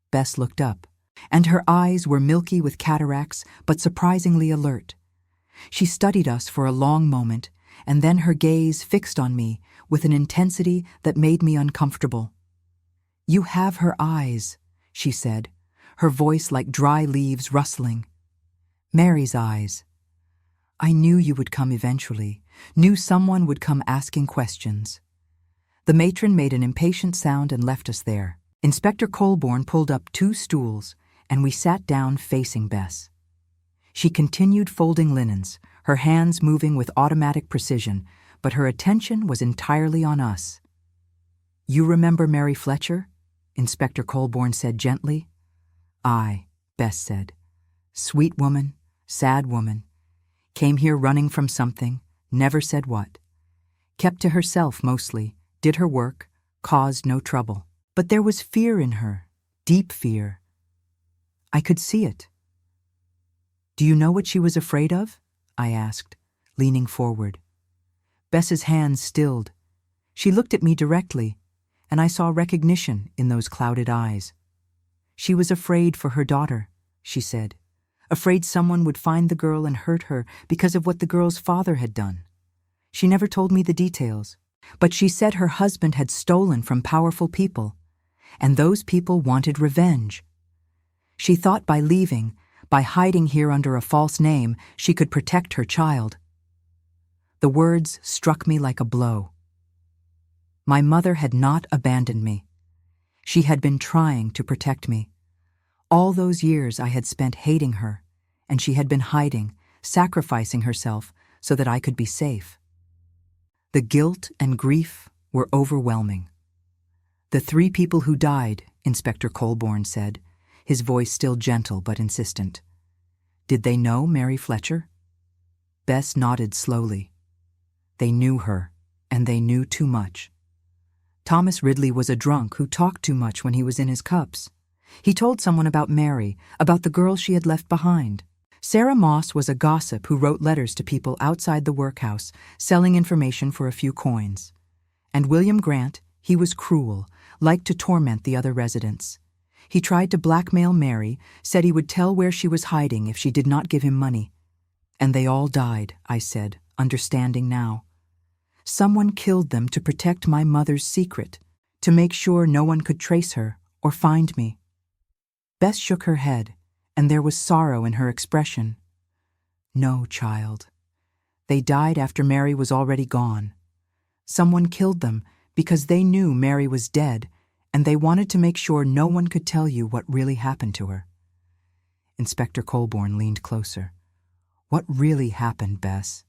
[SPEAKER 1] Bess looked up, and her eyes were milky with cataracts but surprisingly alert. She studied us for a long moment, and then her gaze fixed on me with an intensity that made me uncomfortable. You have her eyes, she said, her voice like dry leaves rustling. Mary's eyes. I knew you would come eventually, knew someone would come asking questions. The matron made an impatient sound and left us there. Inspector Colborne pulled up 2 stools, and we sat down facing Bess. She continued folding linens, her hands moving with automatic precision, but her attention was entirely on us. You remember Mary Fletcher? Inspector Colborne said gently. Aye, Bess said. Sweet woman, sad woman. Came here running from something, never said what. Kept to herself mostly, did her work, caused no trouble. But there was fear in her, deep fear. I could see it. Do you know what she was afraid of? I asked, leaning forward. Bess's hands stilled. She looked at me directly, and I saw recognition in those clouded eyes. She was afraid for her daughter, she said, afraid someone would find the girl and hurt her because of what the girl's father had done. She never told me the details, but she said her husband had stolen from powerful people, and those people wanted revenge. She thought by leaving, by hiding here under a false name, she could protect her child. The words struck me like a blow. My mother had not abandoned me. She had been trying to protect me. All those years I had spent hating her, and she had been hiding, sacrificing herself so that I could be safe. The guilt and grief were overwhelming. The 3 people who died, Inspector Colborne said, his voice still gentle but insistent. Did they know Mary Fletcher? Bess nodded slowly. They knew her, and they knew too much. Thomas Ridley was a drunk who talked too much when he was in his cups. He told someone about Mary, about the girl she had left behind. Sarah Moss was a gossip who wrote letters to people outside the workhouse, selling information for a few coins. And William Grant, he was cruel, liked to torment the other residents. He tried to blackmail Mary, said he would tell where she was hiding if she did not give him money. And they all died, I said, understanding now. Someone killed them to protect my mother's secret, to make sure no one could trace her or find me. Bess shook her head, and there was sorrow in her expression. No, child. They died after Mary was already gone. Someone killed them because they knew Mary was dead, and they wanted to make sure no one could tell you what really happened to her. Inspector Colborne leaned closer. What really happened, Bess?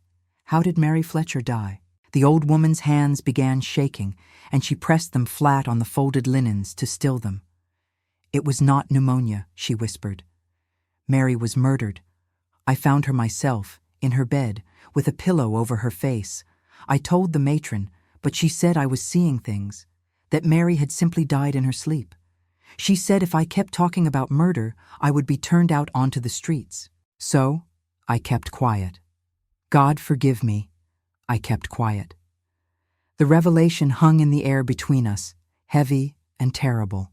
[SPEAKER 1] How did Mary Fletcher die? The old woman's hands began shaking, and she pressed them flat on the folded linens to still them. "It was not pneumonia," she whispered. "Mary was murdered. I found her myself, in her bed, with a pillow over her face. I told the matron, but she said I was seeing things, that Mary had simply died in her sleep. She said if I kept talking about murder, I would be turned out onto the streets. So, I kept quiet. God forgive me, I kept quiet." The revelation hung in the air between us, heavy and terrible.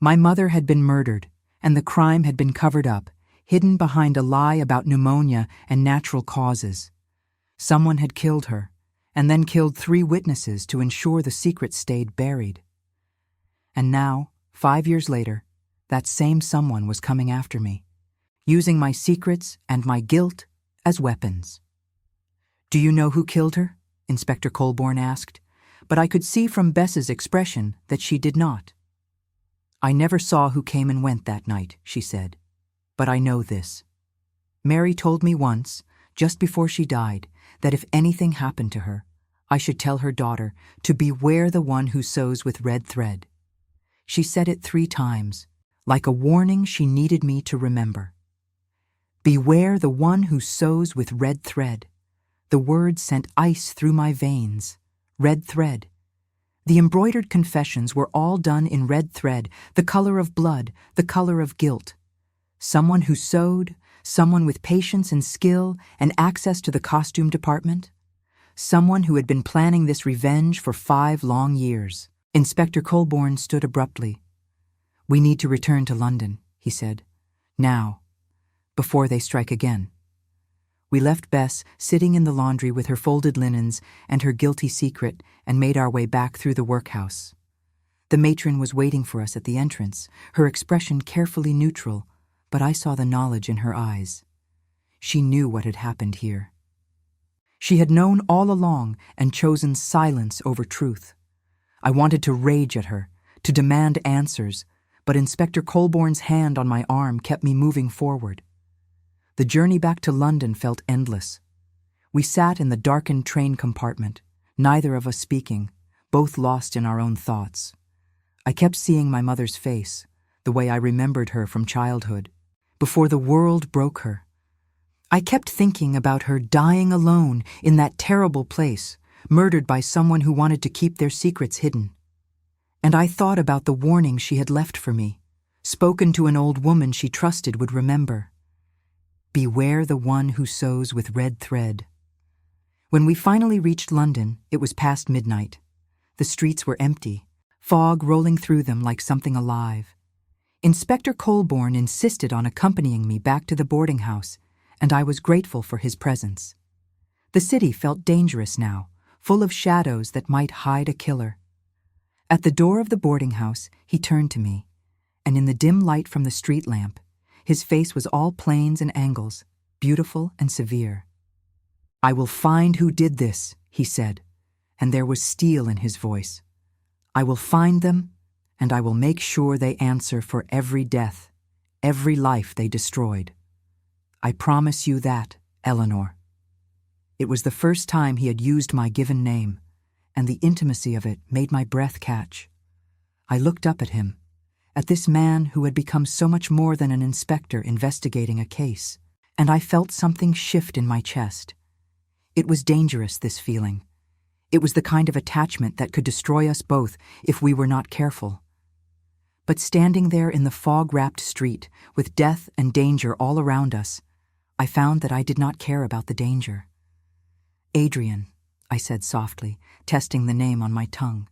[SPEAKER 1] My mother had been murdered, and the crime had been covered up, hidden behind a lie about pneumonia and natural causes. Someone had killed her, and then killed 3 witnesses to ensure the secret stayed buried. And now, 5 years later, that same someone was coming after me, using my secrets and my guilt as weapons. "Do you know who killed her?" Inspector Colborne asked, but I could see from Bess's expression that she did not. "I never saw who came and went that night," she said, "but I know this. Mary told me once, just before she died, that if anything happened to her, I should tell her daughter to beware the one who sews with red thread. She said it 3 times, like a warning she needed me to remember. Beware the one who sews with red thread. The word sent ice through my veins. Red thread. The embroidered confessions were all done in red thread, the color of blood, the color of guilt. Someone who sewed, someone with patience and skill and access to the costume department. Someone who had been planning this revenge for 5 long years." Inspector Colborne stood abruptly. "We need to return to London," he said. "Now, before they strike again." We left Bess sitting in the laundry with her folded linens and her guilty secret and made our way back through the workhouse. The matron was waiting for us at the entrance, her expression carefully neutral, but I saw the knowledge in her eyes. She knew what had happened here. She had known all along and chosen silence over truth. I wanted to rage at her, to demand answers, but Inspector Colborne's hand on my arm kept me moving forward. The journey back to London felt endless. We sat in the darkened train compartment, neither of us speaking, both lost in our own thoughts. I kept seeing my mother's face, the way I remembered her from childhood, before the world broke her. I kept thinking about her dying alone in that terrible place, murdered by someone who wanted to keep their secrets hidden. And I thought about the warning she had left for me, spoken to an old woman she trusted would remember. Beware the one who sews with red thread. When we finally reached London, it was past midnight. The streets were empty, fog rolling through them like something alive. Inspector Colborne insisted on accompanying me back to the boarding house, and I was grateful for his presence. The city felt dangerous now, full of shadows that might hide a killer. At the door of the boarding house, he turned to me, and in the dim light from the street lamp, his face was all planes and angles, beautiful and severe. "I will find who did this," he said, and there was steel in his voice. "I will find them, and I will make sure they answer for every death, every life they destroyed. I promise you that, Eleanor." It was the first time he had used my given name, and the intimacy of it made my breath catch. I looked up at him, at this man who had become so much more than an inspector investigating a case, and I felt something shift in my chest. It was dangerous, this feeling. It was the kind of attachment that could destroy us both if we were not careful. But standing there in the fog-wrapped street, with death and danger all around us, I found that I did not care about the danger. "Adrian," I said softly, testing the name on my tongue.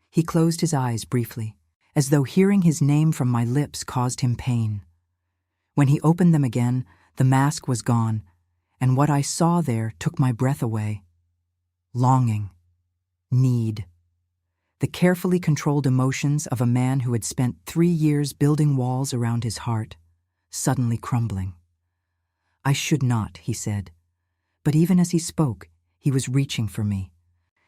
[SPEAKER 1] He closed his eyes briefly, as though hearing his name from my lips caused him pain. When he opened them again, the mask was gone, and what I saw there took my breath away. Longing. Need. The carefully controlled emotions of a man who had spent 3 years building walls around his heart, suddenly crumbling. "I should not," he said. But even as he spoke, he was reaching for me,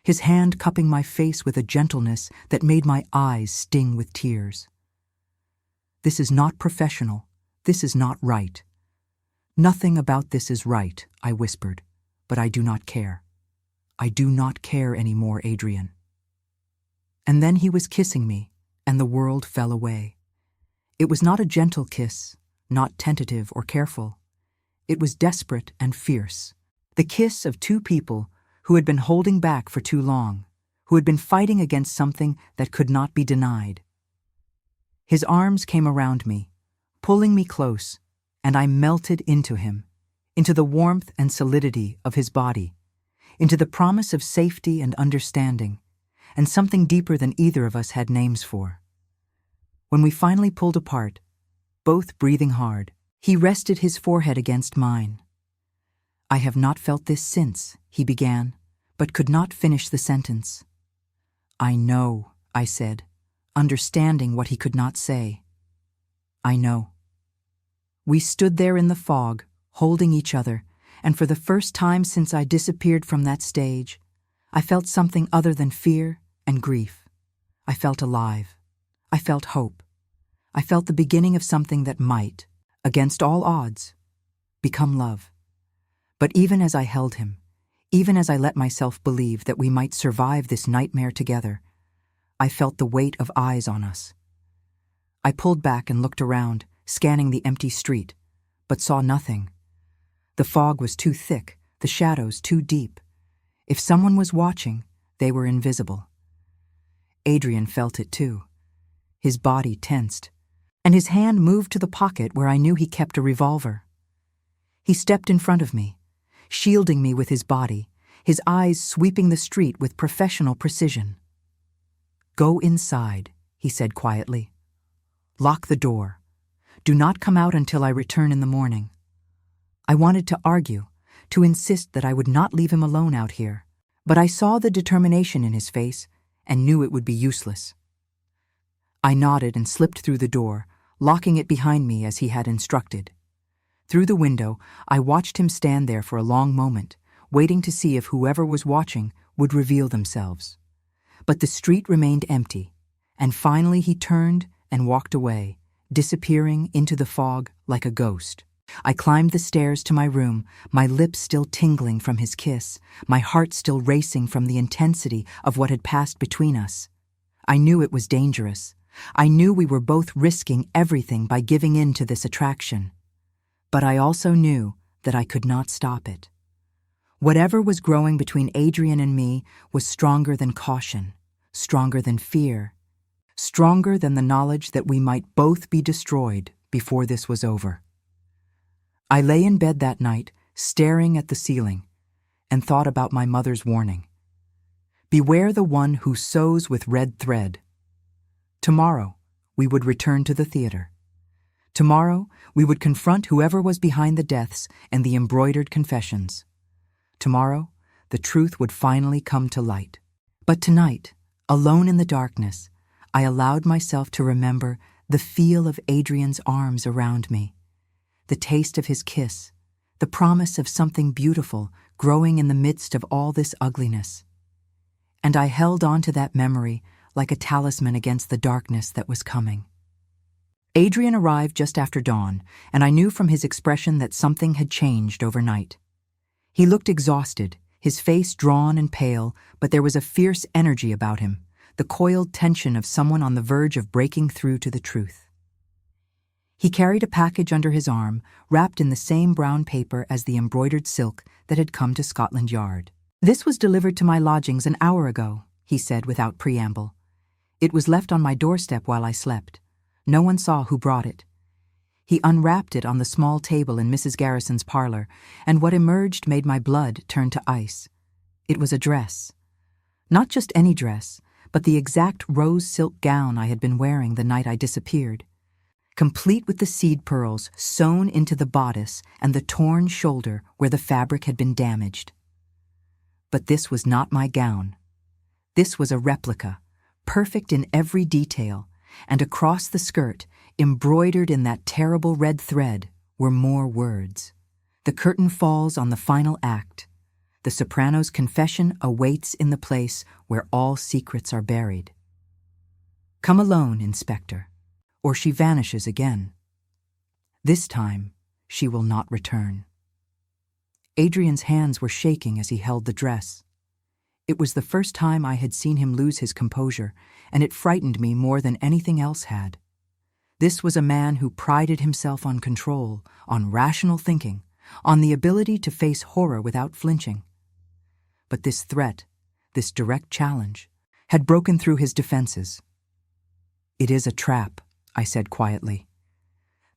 [SPEAKER 1] his hand cupping my face with a gentleness that made my eyes sting with tears. "This is not professional. This is not right." "Nothing about this is right," I whispered, "but I do not care. I do not care anymore, Adrian. And then he was kissing me, and the world fell away. It was not a gentle kiss, not tentative or careful. It was desperate and fierce. The kiss of two people who had been holding back for too long, who had been fighting against something that could not be denied. His arms came around me, pulling me close, and I melted into him, into the warmth and solidity of his body, into the promise of safety and understanding, and something deeper than either of us had names for. When we finally pulled apart, both breathing hard, he rested his forehead against mine. I have not felt this since, he began, but could not finish the sentence. I know, I said, understanding what he could not say. I know. We stood there in the fog, holding each other, and for the first time since I disappeared from that stage, I felt something other than fear and grief. I felt alive. I felt hope. I felt the beginning of something that might, against all odds, become love. But even as I held him, even as I let myself believe that we might survive this nightmare together, I felt the weight of eyes on us. I pulled back and looked around, scanning the empty street, but saw nothing. The fog was too thick, the shadows too deep. If someone was watching, they were invisible. Adrian felt it too. His body tensed, and his hand moved to the pocket where I knew he kept a revolver. He stepped in front of me, shielding me with his body, his eyes sweeping the street with professional precision. Go inside, he said quietly. Lock the door. Do not come out until I return in the morning. I wanted to argue, to insist that I would not leave him alone out here, but I saw the determination in his face and knew it would be useless. I nodded and slipped through the door, locking it behind me as he had instructed. Through the window, I watched him stand there for a long moment, waiting to see if whoever was watching would reveal themselves. But the street remained empty, and finally he turned and walked away, disappearing into the fog like a ghost. I climbed the stairs to my room, my lips still tingling from his kiss, my heart still racing from the intensity of what had passed between us. I knew it was dangerous. I knew we were both risking everything by giving in to this attraction. But I also knew that I could not stop it. Whatever was growing between Adrian and me was stronger than caution, stronger than fear, stronger than the knowledge that we might both be destroyed before this was over. I lay in bed that night, staring at the ceiling, and thought about my mother's warning. Beware the one who sews with red thread. Tomorrow, we would return to the theater. Tomorrow, we would confront whoever was behind the deaths and the embroidered confessions. Tomorrow, the truth would finally come to light. But tonight, alone in the darkness, I allowed myself to remember the feel of Adrian's arms around me, the taste of his kiss, the promise of something beautiful growing in the midst of all this ugliness. And I held on to that memory like a talisman against the darkness that was coming. Adrian arrived just after dawn, and I knew from his expression that something had changed overnight. He looked exhausted, his face drawn and pale, but there was a fierce energy about him, the coiled tension of someone on the verge of breaking through to the truth. He carried a package under his arm, wrapped in the same brown paper as the embroidered silk that had come to Scotland Yard. "This was delivered to my lodgings an hour ago," he said without preamble. "It was left on my doorstep while I slept. No one saw who brought it." He unwrapped it on the small table in Mrs. Garrison's parlor, and what emerged made my blood turn to ice. It was a dress. Not just any dress, but the exact rose silk gown I had been wearing the night I disappeared, complete with the seed pearls sewn into the bodice and the torn shoulder where the fabric had been damaged. But this was not my gown. This was a replica, perfect in every detail, and across the skirt, embroidered in that terrible red thread, were more words. The curtain falls on the final act. The soprano's confession awaits in the place where all secrets are buried. Come alone, Inspector, or she vanishes again. This time, she will not return. Adrian's hands were shaking as he held the dress. It was the first time I had seen him lose his composure, and it frightened me more than anything else had. This was a man who prided himself on control, on rational thinking, on the ability to face horror without flinching. But this threat, this direct challenge, had broken through his defenses. "It is a trap," I said quietly.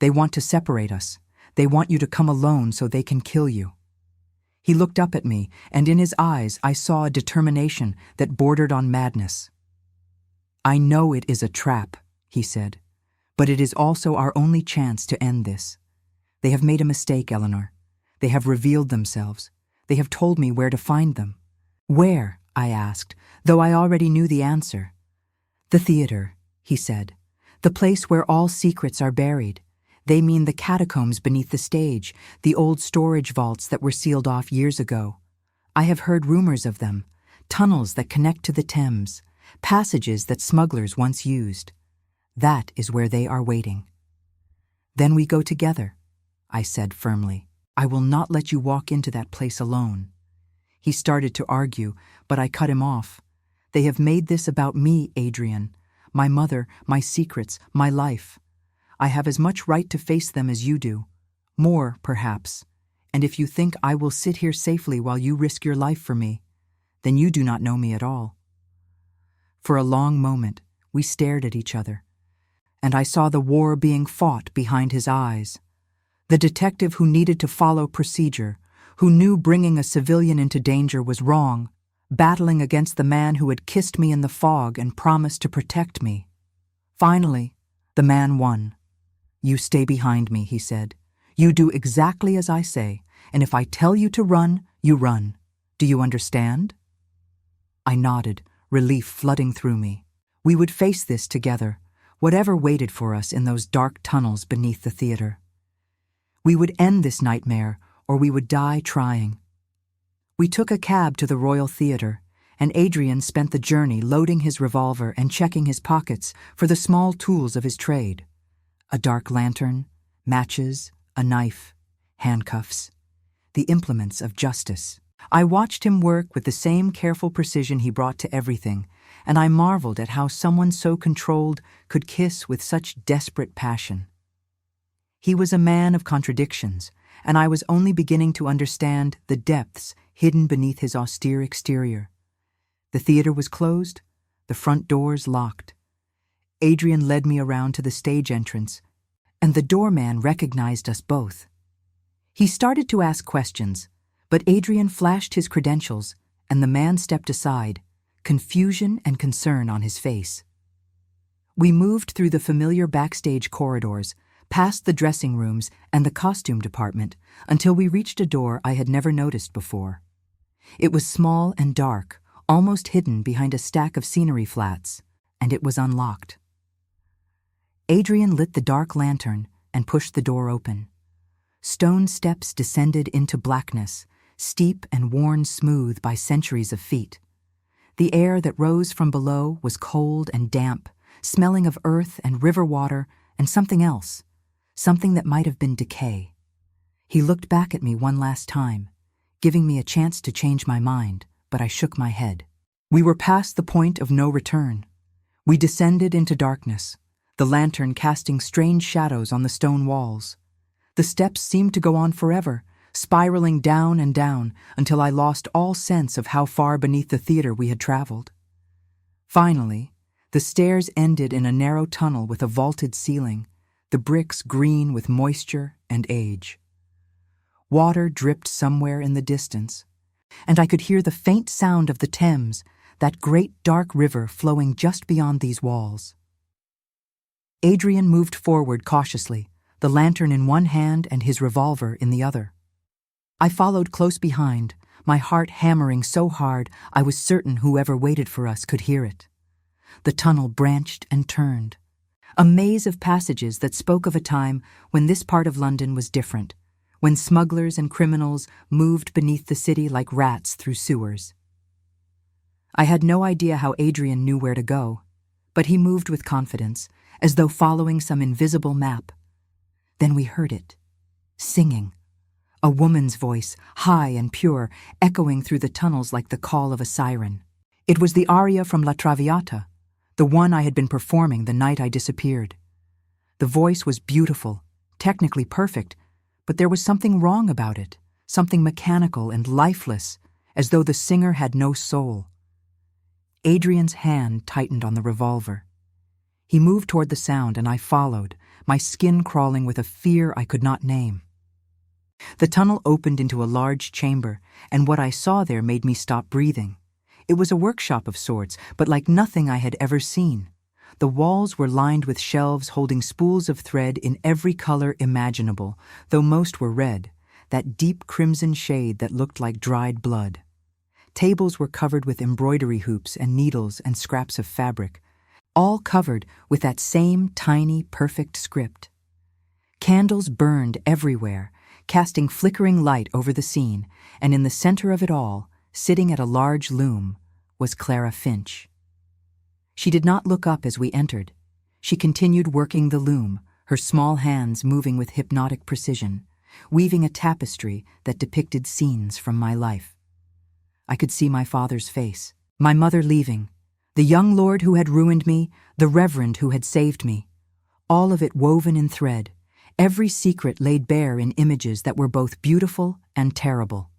[SPEAKER 1] "They want to separate us. They want you to come alone so they can kill you." He looked up at me, and in his eyes I saw a determination that bordered on madness. "I know it is a trap," he said, "but it is also our only chance to end this. They have made a mistake, Eleanor. They have revealed themselves. They have told me where to find them." "Where?" I asked, though I already knew the answer. "The theater," he said. "The place where all secrets are buried. They mean the catacombs beneath the stage, the old storage vaults that were sealed off years ago. I have heard rumors of them, tunnels that connect to the Thames, passages that smugglers once used. That is where they are waiting." "Then we go together," I said firmly. "I will not let you walk into that place alone." He started to argue, but I cut him off. "They have made this about me, Adrian. My mother, my secrets, my life. I have as much right to face them as you do. More, perhaps. And if you think I will sit here safely while you risk your life for me, then you do not know me at all." For a long moment, we stared at each other, and I saw the war being fought behind his eyes. The detective who needed to follow procedure, who knew bringing a civilian into danger was wrong, battling against the man who had kissed me in the fog and promised to protect me. Finally, the man won. "You stay behind me," he said. "You do exactly as I say, and if I tell you to run, you run. Do you understand?" I nodded, relief flooding through me. We would face this together, whatever waited for us in those dark tunnels beneath the theater. We would end this nightmare, or we would die trying. We took a cab to the Royal Theatre, and Adrian spent the journey loading his revolver and checking his pockets for the small tools of his trade. A dark lantern, matches, a knife, handcuffs, the implements of justice. I watched him work with the same careful precision he brought to everything, and I marveled at how someone so controlled could kiss with such desperate passion. He was a man of contradictions, and I was only beginning to understand the depths hidden beneath his austere exterior. The theater was closed, the front doors locked. Adrian led me around to the stage entrance, and the doorman recognized us both. He started to ask questions, but Adrian flashed his credentials, and the man stepped aside, confusion and concern on his face. We moved through the familiar backstage corridors, past the dressing rooms and the costume department, until we reached a door I had never noticed before. It was small and dark, almost hidden behind a stack of scenery flats, and it was unlocked. Adrian lit the dark lantern and pushed the door open. Stone steps descended into blackness, steep and worn smooth by centuries of feet. The air that rose from below was cold and damp, smelling of earth and river water and something else, something that might have been decay. He looked back at me one last time, giving me a chance to change my mind, but I shook my head. We were past the point of no return. We descended into darkness, the lantern casting strange shadows on the stone walls. The steps seemed to go on forever, spiraling down and down until I lost all sense of how far beneath the theater we had traveled. Finally, the stairs ended in a narrow tunnel with a vaulted ceiling, the bricks green with moisture and age. Water dripped somewhere in the distance, and I could hear the faint sound of the Thames, that great dark river flowing just beyond these walls. Adrian moved forward cautiously, the lantern in one hand and his revolver in the other. I followed close behind, my heart hammering so hard I was certain whoever waited for us could hear it. The tunnel branched and turned, a maze of passages that spoke of a time when this part of London was different, when smugglers and criminals moved beneath the city like rats through sewers. I had no idea how Adrian knew where to go, but he moved with confidence, as though following some invisible map. Then we heard it, singing, A woman's voice, high and pure, echoing through the tunnels like the call of a siren. It was the aria from La Traviata, the one I had been performing the night I disappeared. The voice was beautiful, technically perfect, but there was something wrong about it, something mechanical and lifeless, as though the singer had no soul. Adrian's hand tightened on the revolver. He moved toward the sound, and I followed, my skin crawling with a fear I could not name. The tunnel opened into a large chamber, and what I saw there made me stop breathing. It was a workshop of sorts, but like nothing I had ever seen. The walls were lined with shelves holding spools of thread in every color imaginable, though most were red, that deep crimson shade that looked like dried blood. Tables were covered with embroidery hoops and needles and scraps of fabric, all covered with that same tiny, perfect script. Candles burned everywhere, casting flickering light over the scene, and in the center of it all, sitting at a large loom, was Clara Finch. She did not look up as we entered. She continued working the loom, her small hands moving with hypnotic precision, weaving a tapestry that depicted scenes from my life. I could see my father's face, my mother leaving, the young lord who had ruined me, the reverend who had saved me, all of it woven in thread, every secret laid bare in images that were both beautiful and terrible.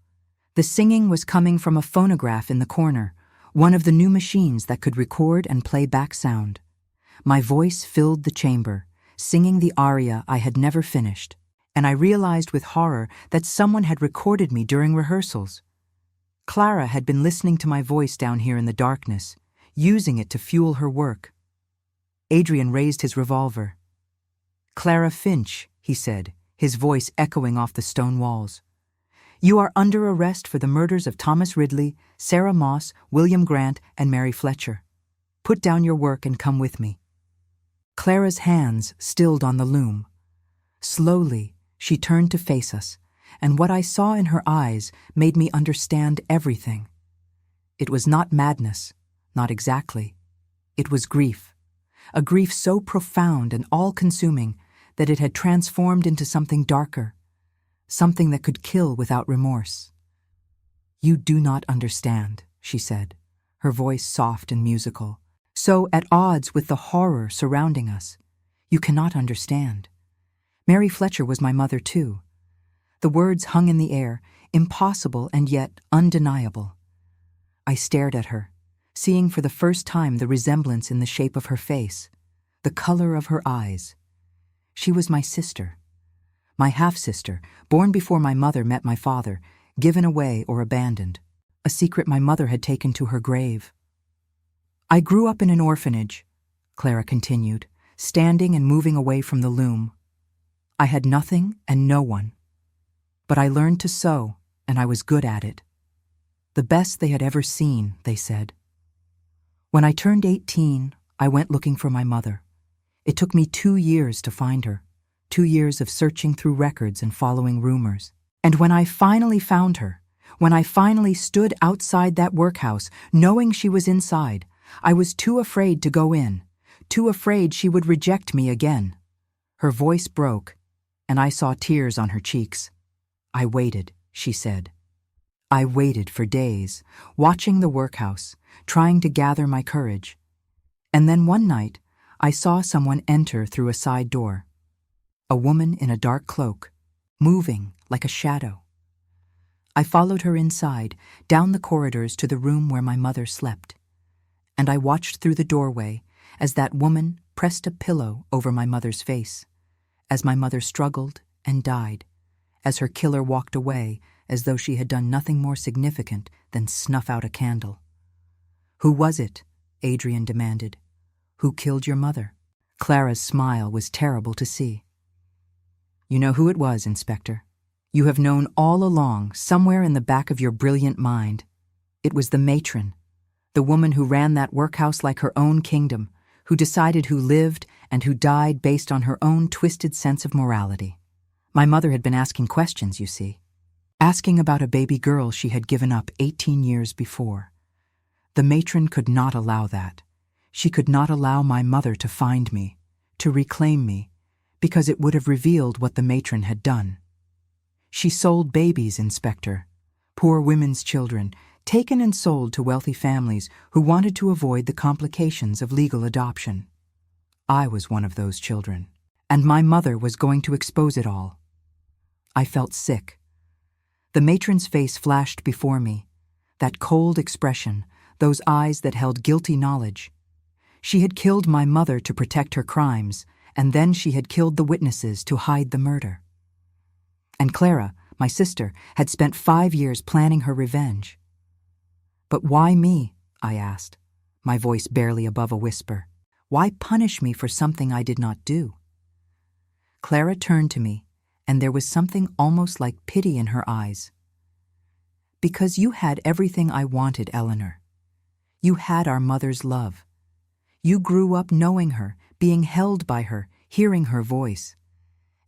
[SPEAKER 1] The singing was coming from a phonograph in the corner, one of the new machines that could record and play back sound. My voice filled the chamber, singing the aria I had never finished, and I realized with horror that someone had recorded me during rehearsals. Clara had been listening to my voice down here in the darkness, using it to fuel her work. Adrian raised his revolver. "Clara Finch," he said, his voice echoing off the stone walls. "You are under arrest for the murders of Thomas Ridley, Sarah Moss, William Grant, and Mary Fletcher. Put down your work and come with me." Clara's hands stilled on the loom. Slowly, she turned to face us, and what I saw in her eyes made me understand everything. It was not madness, not exactly. It was grief, a grief so profound and all-consuming that it had transformed into something darker, something that could kill without remorse. "You do not understand," she said, her voice soft and musical, so at odds with the horror surrounding us. "You cannot understand. Mary Fletcher was my mother too." The words hung in the air, impossible and yet undeniable. I stared at her, seeing for the first time the resemblance in the shape of her face, the color of her eyes. She was my sister, my half-sister, born before my mother met my father, given away or abandoned, a secret my mother had taken to her grave. "I grew up in an orphanage," Clara continued, standing and moving away from the loom. "I had nothing and no one. But I learned to sew, and I was good at it. The best they had ever seen, they said. When I turned 18, I went looking for my mother. It took me 2 years to find her, 2 years of searching through records and following rumors. And when I finally found her, when I finally stood outside that workhouse, knowing she was inside, I was too afraid to go in, too afraid she would reject me again." Her voice broke, and I saw tears on her cheeks. "I waited," she said. "I waited for days, watching the workhouse, trying to gather my courage. And then one night, I saw someone enter through a side door. A woman in a dark cloak, moving like a shadow. I followed her inside, down the corridors to the room where my mother slept. And I watched through the doorway as that woman pressed a pillow over my mother's face, as my mother struggled and died, as her killer walked away as though she had done nothing more significant than snuff out a candle." "Who was it?" Adrian demanded. "Who killed your mother?" Clara's smile was terrible to see. "You know who it was, Inspector. You have known all along, somewhere in the back of your brilliant mind. It was the matron, the woman who ran that workhouse like her own kingdom, who decided who lived and who died based on her own twisted sense of morality. My mother had been asking questions, you see. Asking about a baby girl she had given up 18 years before. The matron could not allow that. She could not allow my mother to find me, to reclaim me, because it would have revealed what the matron had done. She sold babies, Inspector. Poor women's children, taken and sold to wealthy families who wanted to avoid the complications of legal adoption. I was one of those children, and my mother was going to expose it all. I felt sick. The matron's face flashed before me, that cold expression, those eyes that held guilty knowledge. She had killed my mother to protect her crimes, and then she had killed the witnesses to hide the murder. And Clara, my sister, had spent 5 years planning her revenge. But why me? I asked, my voice barely above a whisper. Why punish me for something I did not do? Clara turned to me, and there was something almost like pity in her eyes. Because you had everything I wanted, Eleanor. You had our mother's love. You grew up knowing her, being held by her, hearing her voice.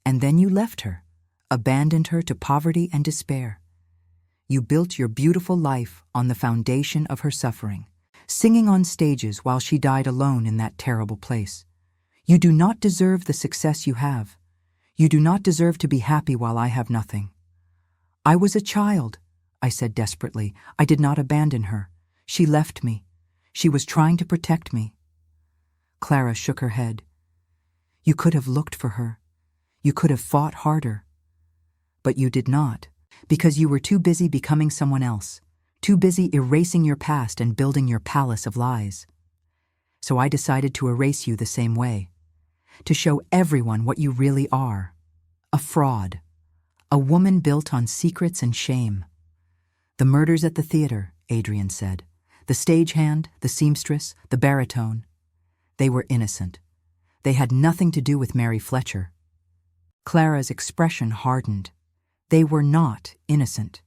[SPEAKER 1] And then you left her, abandoned her to poverty and despair. You built your beautiful life on the foundation of her suffering, singing on stages while she died alone in that terrible place. You do not deserve the success you have. You do not deserve to be happy while I have nothing. I was a child, I said desperately. I did not abandon her. She left me. She was trying to protect me. Clara shook her head. You could have looked for her. You could have fought harder. But you did not, because you were too busy becoming someone else, too busy erasing your past and building your palace of lies. So I decided to erase you the same way, to show everyone what you really are. A fraud, a woman built on secrets and shame. The murders at the theater, Adrian said, the stagehand, the seamstress, the baritone. They were innocent. They had nothing to do with Mary Fletcher. Clara's expression hardened. They were not innocent.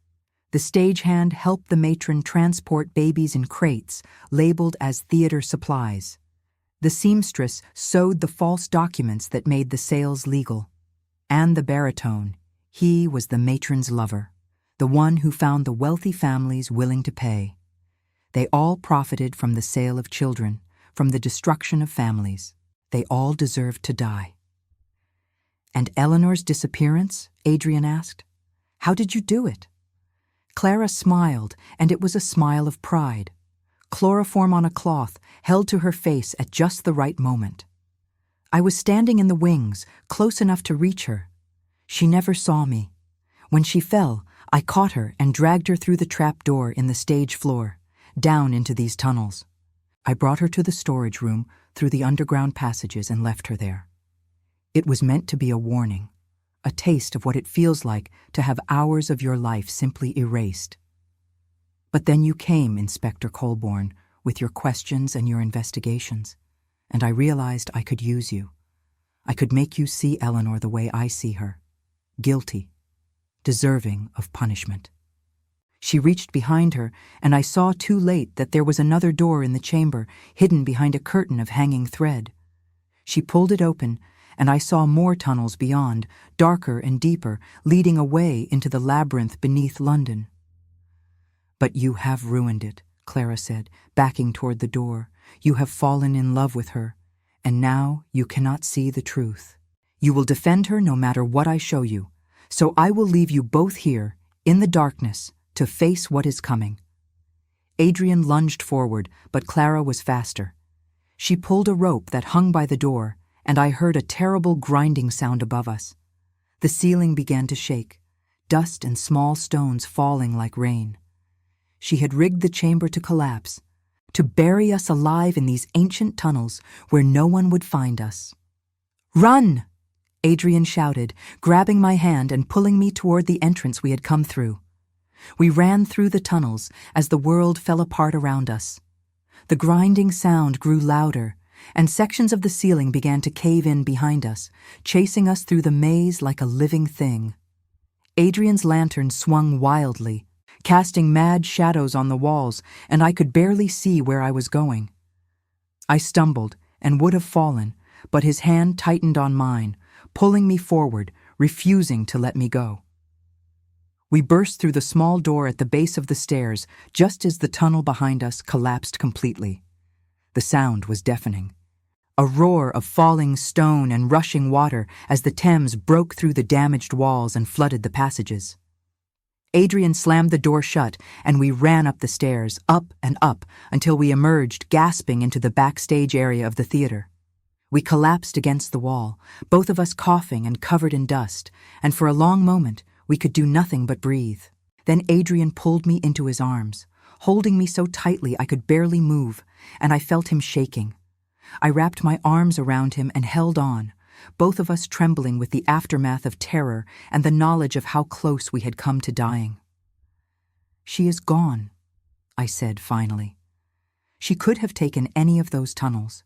[SPEAKER 1] The stagehand helped the matron transport babies in crates labeled as theater supplies. The seamstress sewed the false documents that made the sales legal. And the baritone, he was the matron's lover, the one who found the wealthy families willing to pay. They all profited from the sale of children, from the destruction of families. They all deserved to die. And Eleanor's disappearance? Adrian asked. How did you do it? Clara smiled, and it was a smile of pride. Chloroform on a cloth, held to her face at just the right moment. I was standing in the wings, close enough to reach her. She never saw me. When she fell, I caught her and dragged her through the trap door in the stage floor, down into these tunnels. I brought her to the storage room, through the underground passages, and left her there. It was meant to be a warning, a taste of what it feels like to have hours of your life simply erased. But then you came, Inspector Colborne, with your questions and your investigations, and I realized I could use you. I could make you see Eleanor the way I see her, guilty, deserving of punishment. She reached behind her, and I saw too late that there was another door in the chamber, hidden behind a curtain of hanging thread. She pulled it open, and I saw more tunnels beyond, darker and deeper, leading away into the labyrinth beneath London. But you have ruined it, Clara said, backing toward the door. You have fallen in love with her, and now you cannot see the truth. You will defend her no matter what I show you, so I will leave you both here, in the darkness, to face what is coming. Adrian lunged forward, but Clara was faster. She pulled a rope that hung by the door, and I heard a terrible grinding sound above us. The ceiling began to shake, dust and small stones falling like rain. She had rigged the chamber to collapse, to bury us alive in these ancient tunnels where no one would find us. "Run!" Adrian shouted, grabbing my hand and pulling me toward the entrance we had come through. We ran through the tunnels as the world fell apart around us. The grinding sound grew louder, and sections of the ceiling began to cave in behind us, chasing us through the maze like a living thing. Adrian's lantern swung wildly, casting mad shadows on the walls, and I could barely see where I was going. I stumbled and would have fallen, but his hand tightened on mine, pulling me forward, refusing to let me go. We burst through the small door at the base of the stairs just as the tunnel behind us collapsed completely. The sound was deafening. a roar of falling stone and rushing water as the Thames broke through the damaged walls and flooded the passages. Adrian slammed the door shut, and we ran up the stairs, up and up, until we emerged gasping into the backstage area of the theater. We collapsed against the wall, both of us coughing and covered in dust, and for a long moment we could do nothing but breathe. Then Adrian pulled me into his arms, holding me so tightly I could barely move, and I felt him shaking. I wrapped my arms around him and held on, both of us trembling with the aftermath of terror and the knowledge of how close we had come to dying. "She is gone," I said finally. "She could have taken any of those tunnels.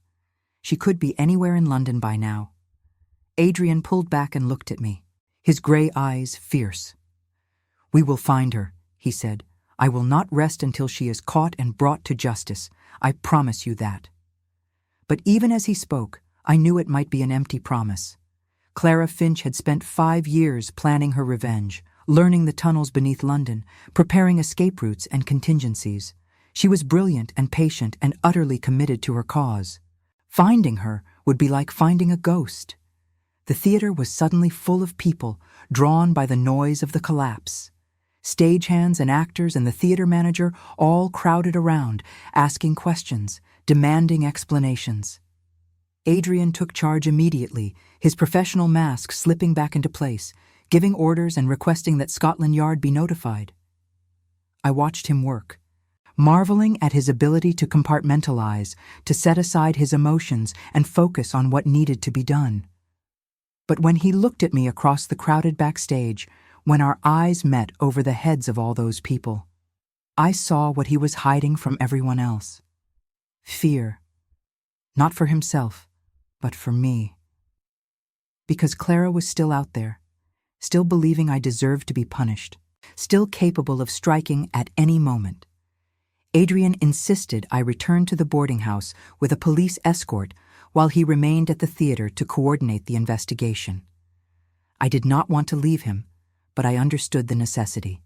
[SPEAKER 1] She could be anywhere in London by now." Adrian pulled back and looked at me, his grey eyes fierce. "We will find her," he said. "I will not rest until she is caught and brought to justice. I promise you that." But even as he spoke, I knew it might be an empty promise. Clara Finch had spent 5 years planning her revenge, learning the tunnels beneath London, preparing escape routes and contingencies. She was brilliant and patient and utterly committed to her cause. Finding her would be like finding a ghost. The theater was suddenly full of people, drawn by the noise of the collapse. Stagehands and actors and the theater manager all crowded around, asking questions, demanding explanations. Adrian took charge immediately, his professional mask slipping back into place, giving orders and requesting that Scotland Yard be notified. I watched him work, marveling at his ability to compartmentalize, to set aside his emotions and focus on what needed to be done. But when he looked at me across the crowded backstage, when our eyes met over the heads of all those people, I saw what he was hiding from everyone else. Fear. Not for himself, but for me. Because Clara was still out there, still believing I deserved to be punished, still capable of striking at any moment. Adrian insisted I return to the boarding house with a police escort while he remained at the theater to coordinate the investigation. I did not want to leave him, but I understood the necessity.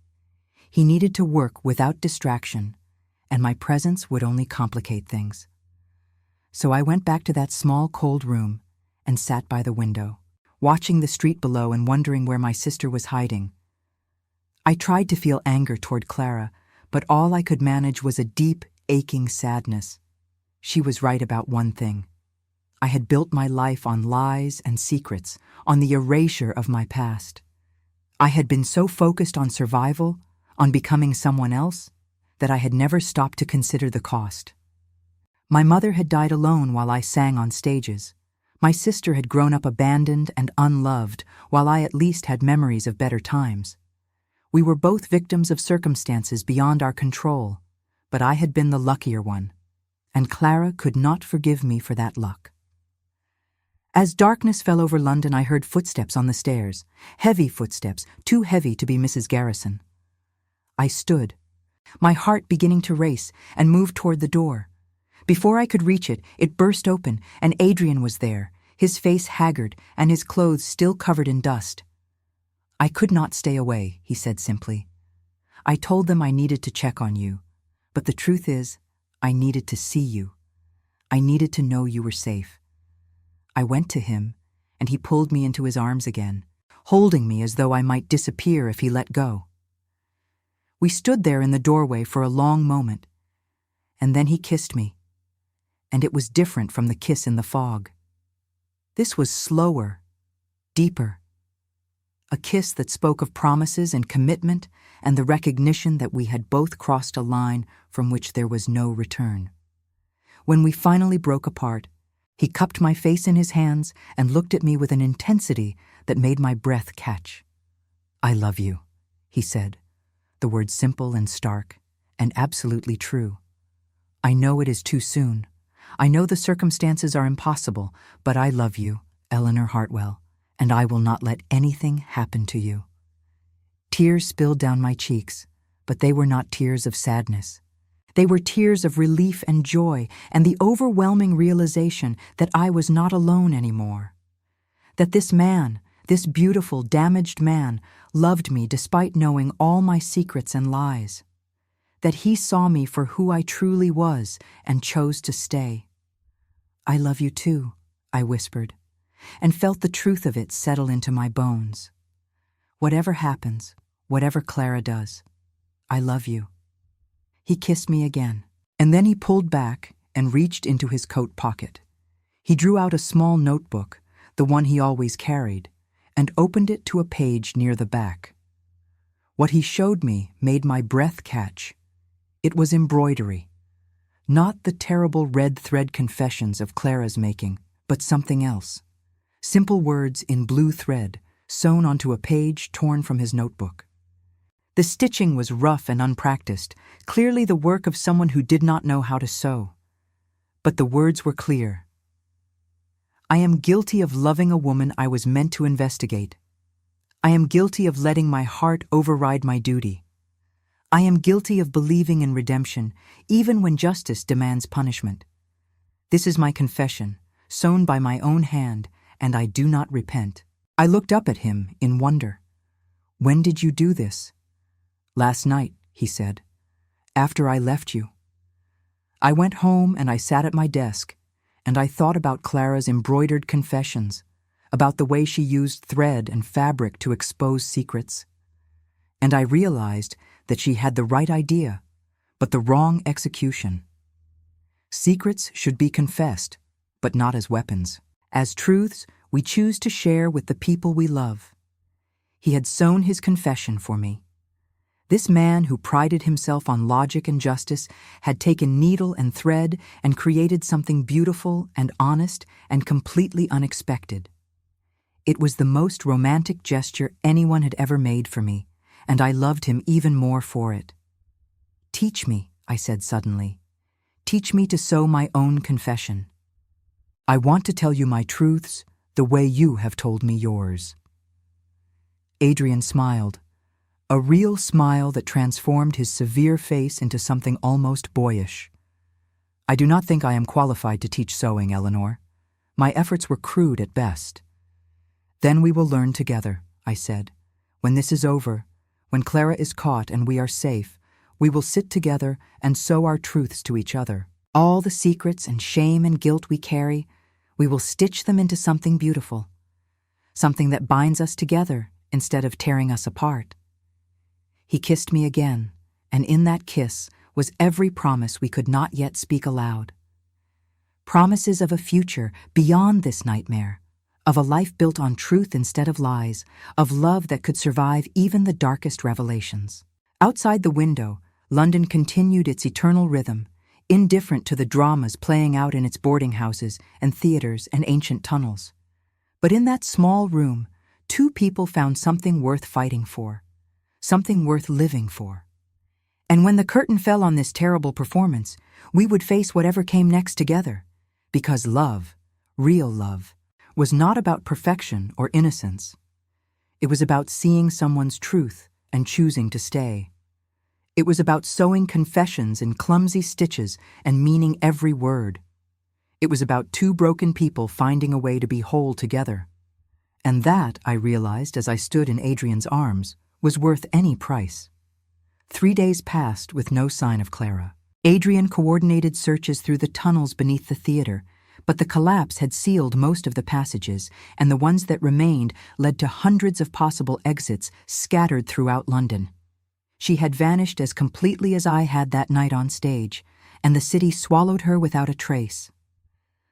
[SPEAKER 1] He needed to work without distraction, and my presence would only complicate things. So I went back to that small, cold room and sat by the window, watching the street below and wondering where my sister was hiding. I tried to feel anger toward Clara, but all I could manage was a deep, aching sadness. She was right about one thing. I had built my life on lies and secrets, on the erasure of my past. I had been so focused on survival, on becoming someone else, that I had never stopped to consider the cost. My mother had died alone while I sang on stages. My sister had grown up abandoned and unloved, while I at least had memories of better times. We were both victims of circumstances beyond our control, but I had been the luckier one, and Clara could not forgive me for that luck. As darkness fell over London, I heard footsteps on the stairs, heavy footsteps, too heavy to be Mrs. Garrison. I stood, my heart beginning to race, and moved toward the door. Before I could reach it, it burst open, and Adrian was there, his face haggard and his clothes still covered in dust. "I could not stay away," he said simply. "I told them I needed to check on you, but the truth is, I needed to see you. I needed to know you were safe." I went to him, and he pulled me into his arms again, holding me as though I might disappear if he let go. We stood there in the doorway for a long moment, and then he kissed me, and it was different from the kiss in the fog. This was slower, deeper. A kiss that spoke of promises and commitment and the recognition that we had both crossed a line from which there was no return. When we finally broke apart, he cupped my face in his hands and looked at me with an intensity that made my breath catch. "I love you," he said, the words simple and stark, and absolutely true. "I know it is too soon. I know the circumstances are impossible, but I love you, Eleanor Hartwell, and I will not let anything happen to you." Tears spilled down my cheeks, but they were not tears of sadness. They were tears of relief and joy and the overwhelming realization that I was not alone anymore. That this man, this beautiful, damaged man, loved me despite knowing all my secrets and lies. That he saw me for who I truly was and chose to stay. I love you too, I whispered, and felt the truth of it settle into my bones. Whatever happens, whatever Clara does, I love you. He kissed me again, and then he pulled back and reached into his coat pocket. He drew out a small notebook, the one he always carried, and opened it to a page near the back. What he showed me made my breath catch. It was embroidery. Not the terrible red thread confessions of Clara's making, but something else. Simple words in blue thread, sewn onto a page torn from his notebook. The stitching was rough and unpracticed, clearly the work of someone who did not know how to sew. But the words were clear. I am guilty of loving a woman I was meant to investigate. I am guilty of letting my heart override my duty. I am guilty of believing in redemption, even when justice demands punishment. This is my confession, sewn by my own hand, and I do not repent. I looked up at him in wonder. When did you do this? Last night, he said, after I left you. I went home and I sat at my desk, and I thought about Clara's embroidered confessions, about the way she used thread and fabric to expose secrets. And I realized that she had the right idea, but the wrong execution. Secrets should be confessed, but not as weapons. As truths, we choose to share with the people we love. He had sewn his confession for me. This man who prided himself on logic and justice had taken needle and thread and created something beautiful and honest and completely unexpected. It was the most romantic gesture anyone had ever made for me, and I loved him even more for it. Teach me, I said suddenly. Teach me to sew my own confession. I want to tell you my truths the way you have told me yours. Adrian smiled, a real smile that transformed his severe face into something almost boyish. I do not think I am qualified to teach sewing, Eleanor. My efforts were crude at best. Then we will learn together, I said. When this is over, when Clara is caught and we are safe, we will sit together and sew our truths to each other. All the secrets and shame and guilt we carry, we will stitch them into something beautiful, something that binds us together instead of tearing us apart. He kissed me again, and in that kiss was every promise we could not yet speak aloud. Promises of a future beyond this nightmare, of a life built on truth instead of lies, of love that could survive even the darkest revelations. Outside the window, London continued its eternal rhythm, indifferent to the dramas playing out in its boarding houses and theaters and ancient tunnels. But in that small room, two people found something worth fighting for, something worth living for. And when the curtain fell on this terrible performance, we would face whatever came next together, because love, real love, was not about perfection or innocence. It was about seeing someone's truth and choosing to stay. It was about sewing confessions in clumsy stitches and meaning every word. It was about two broken people finding a way to be whole together. And that, I realized as I stood in Adrian's arms, was worth any price. 3 days passed with no sign of Clara. Adrian coordinated searches through the tunnels beneath the theater, but the collapse had sealed most of the passages, and the ones that remained led to hundreds of possible exits scattered throughout London. She had vanished as completely as I had that night on stage, and the city swallowed her without a trace.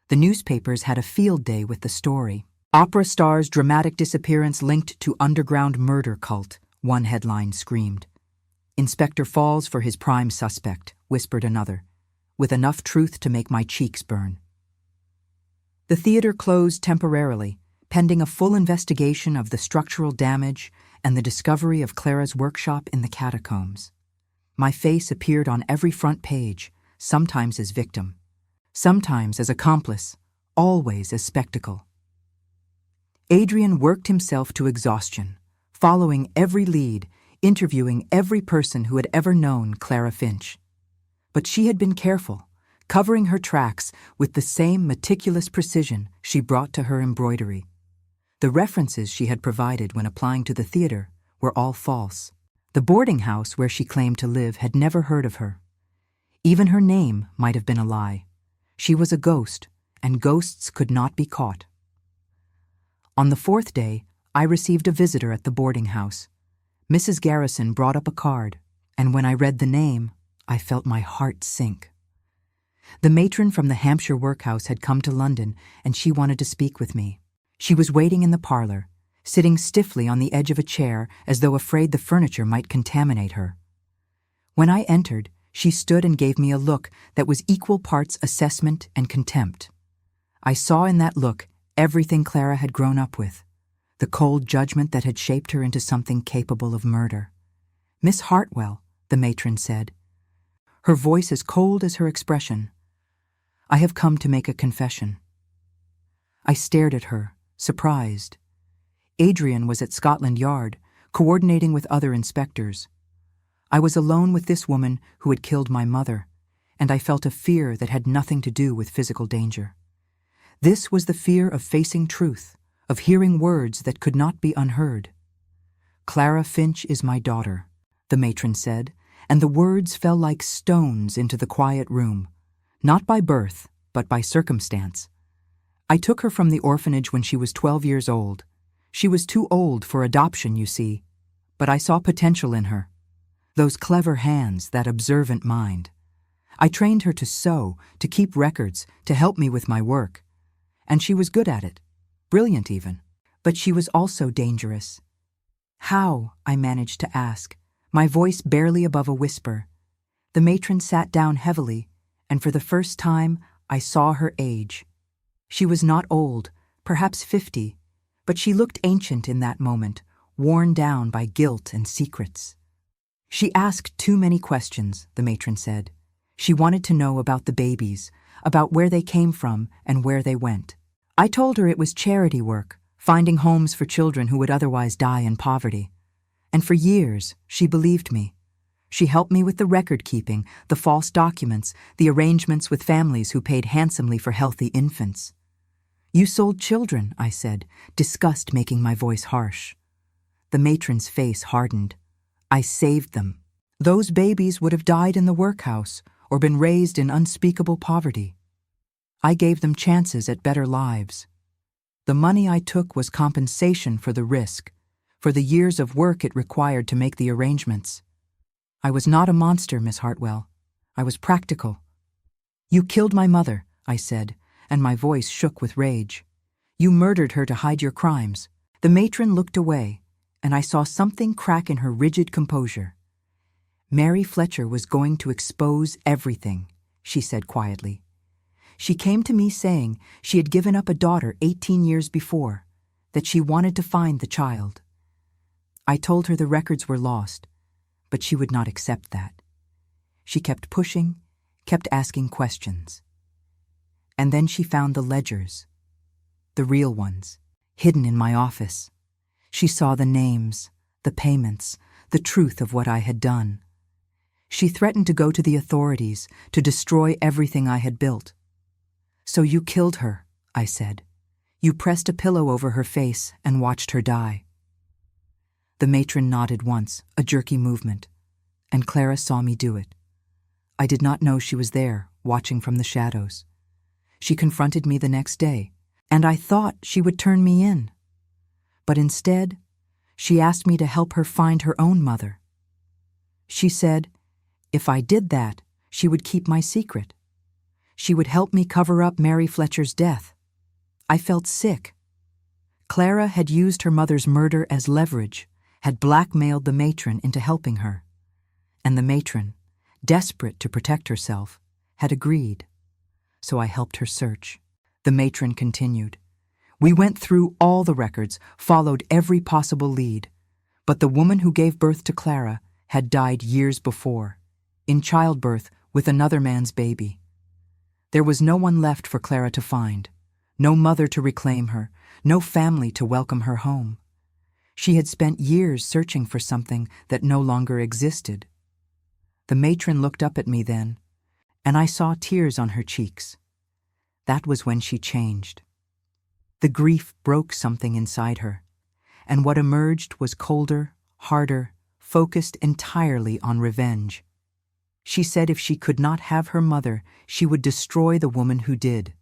[SPEAKER 1] The newspapers had a field day with the story. Opera star's dramatic disappearance linked to underground murder cult, one headline screamed. Inspector falls for his prime suspect, whispered another, with enough truth to make my cheeks burn. The theater closed temporarily, pending a full investigation of the structural damage and the discovery of Clara's workshop in the catacombs. My face appeared on every front page, sometimes as victim, sometimes as accomplice, always as spectacle. Adrian worked himself to exhaustion, following every lead, interviewing every person who had ever known Clara Finch. But she had been careful, covering her tracks with the same meticulous precision she brought to her embroidery. The references she had provided when applying to the theater were all false. The boarding house where she claimed to live had never heard of her. Even her name might have been a lie. She was a ghost, and ghosts could not be caught. On the fourth day, I received a visitor at the boarding house. Mrs. Garrison brought up a card, and when I read the name, I felt my heart sink. The matron from the Hampshire workhouse had come to London, and she wanted to speak with me. She was waiting in the parlor, sitting stiffly on the edge of a chair as though afraid the furniture might contaminate her. When I entered, she stood and gave me a look that was equal parts assessment and contempt. I saw in that look everything Clara had grown up with, the cold judgment that had shaped her into something capable of murder. "Miss Hartwell," the matron said, her voice as cold as her expression, "I have come to make a confession." I stared at her, surprised. Adrian was at Scotland Yard, coordinating with other inspectors. I was alone with this woman who had killed my mother, and I felt a fear that had nothing to do with physical danger. This was the fear of facing truth, of hearing words that could not be unheard. "Clara Finch is my daughter," the matron said, and the words fell like stones into the quiet room, not by birth, but by circumstance. I took her from the orphanage when she was 12 years old. She was too old for adoption, you see, but I saw potential in her. Those clever hands, that observant mind. I trained her to sew, to keep records, to help me with my work. And she was good at it, brilliant even. But she was also dangerous. How? I managed to ask, my voice barely above a whisper. The matron sat down heavily, and for the first time I saw her age. She was not old, perhaps 50, but she looked ancient in that moment, worn down by guilt and secrets. She asked too many questions, the matron said. She wanted to know about the babies, about where they came from and where they went. I told her it was charity work, finding homes for children who would otherwise die in poverty. And for years, she believed me. She helped me with the record-keeping, the false documents, the arrangements with families who paid handsomely for healthy infants. "You sold children," I said, disgust making my voice harsh. The matron's face hardened. "I saved them. Those babies would have died in the workhouse or been raised in unspeakable poverty. I gave them chances at better lives. The money I took was compensation for the risk, for the years of work it required to make the arrangements. I was not a monster, Miss Hartwell. I was practical." "You killed my mother," I said, and my voice shook with rage. "You murdered her to hide your crimes." The matron looked away, and I saw something crack in her rigid composure. "Mary Fletcher was going to expose everything," she said quietly. "She came to me saying she had given up a daughter 18 years before, that she wanted to find the child. I told her the records were lost, but she would not accept that. She kept pushing, kept asking questions. And then she found the ledgers, the real ones, hidden in my office. She saw the names, the payments, the truth of what I had done. She threatened to go to the authorities, to destroy everything I had built. So you killed her," I said. "You pressed a pillow over her face and watched her die." The matron nodded once, a jerky movement, and Clara saw me do it. I did not know she was there, watching from the shadows. She confronted me the next day, and I thought she would turn me in. But instead, she asked me to help her find her own mother. She said, if I did that, she would keep my secret. She would help me cover up Mary Fletcher's death. I felt sick. Clara had used her mother's murder as leverage, had blackmailed the matron into helping her. And the matron, desperate to protect herself, had agreed. So I helped her search. The matron continued. We went through all the records, followed every possible lead. But the woman who gave birth to Clara had died years before, in childbirth with another man's baby. There was no one left for Clara to find, no mother to reclaim her, no family to welcome her home. She had spent years searching for something that no longer existed. The matron looked up at me then, and I saw tears on her cheeks. That was when she changed. The grief broke something inside her, and what emerged was colder, harder, focused entirely on revenge. She said if she could not have her mother, she would destroy the woman who did.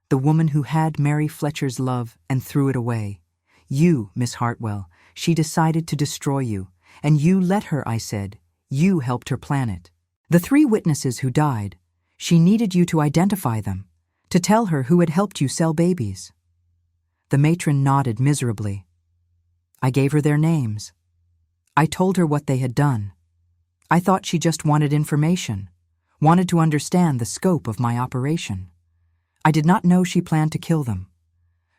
[SPEAKER 1] The the woman who had Mary Fletcher's love and threw it away. You, Miss Hartwell, she decided to destroy you, and you let her, I said. You helped her plan it. The 3 witnesses who died, she needed you to identify them, to tell her who had helped you sell babies. The matron nodded miserably. I gave her their names. I told her what they had done. I thought she just wanted information, wanted to understand the scope of my operation. I did not know she planned to kill them.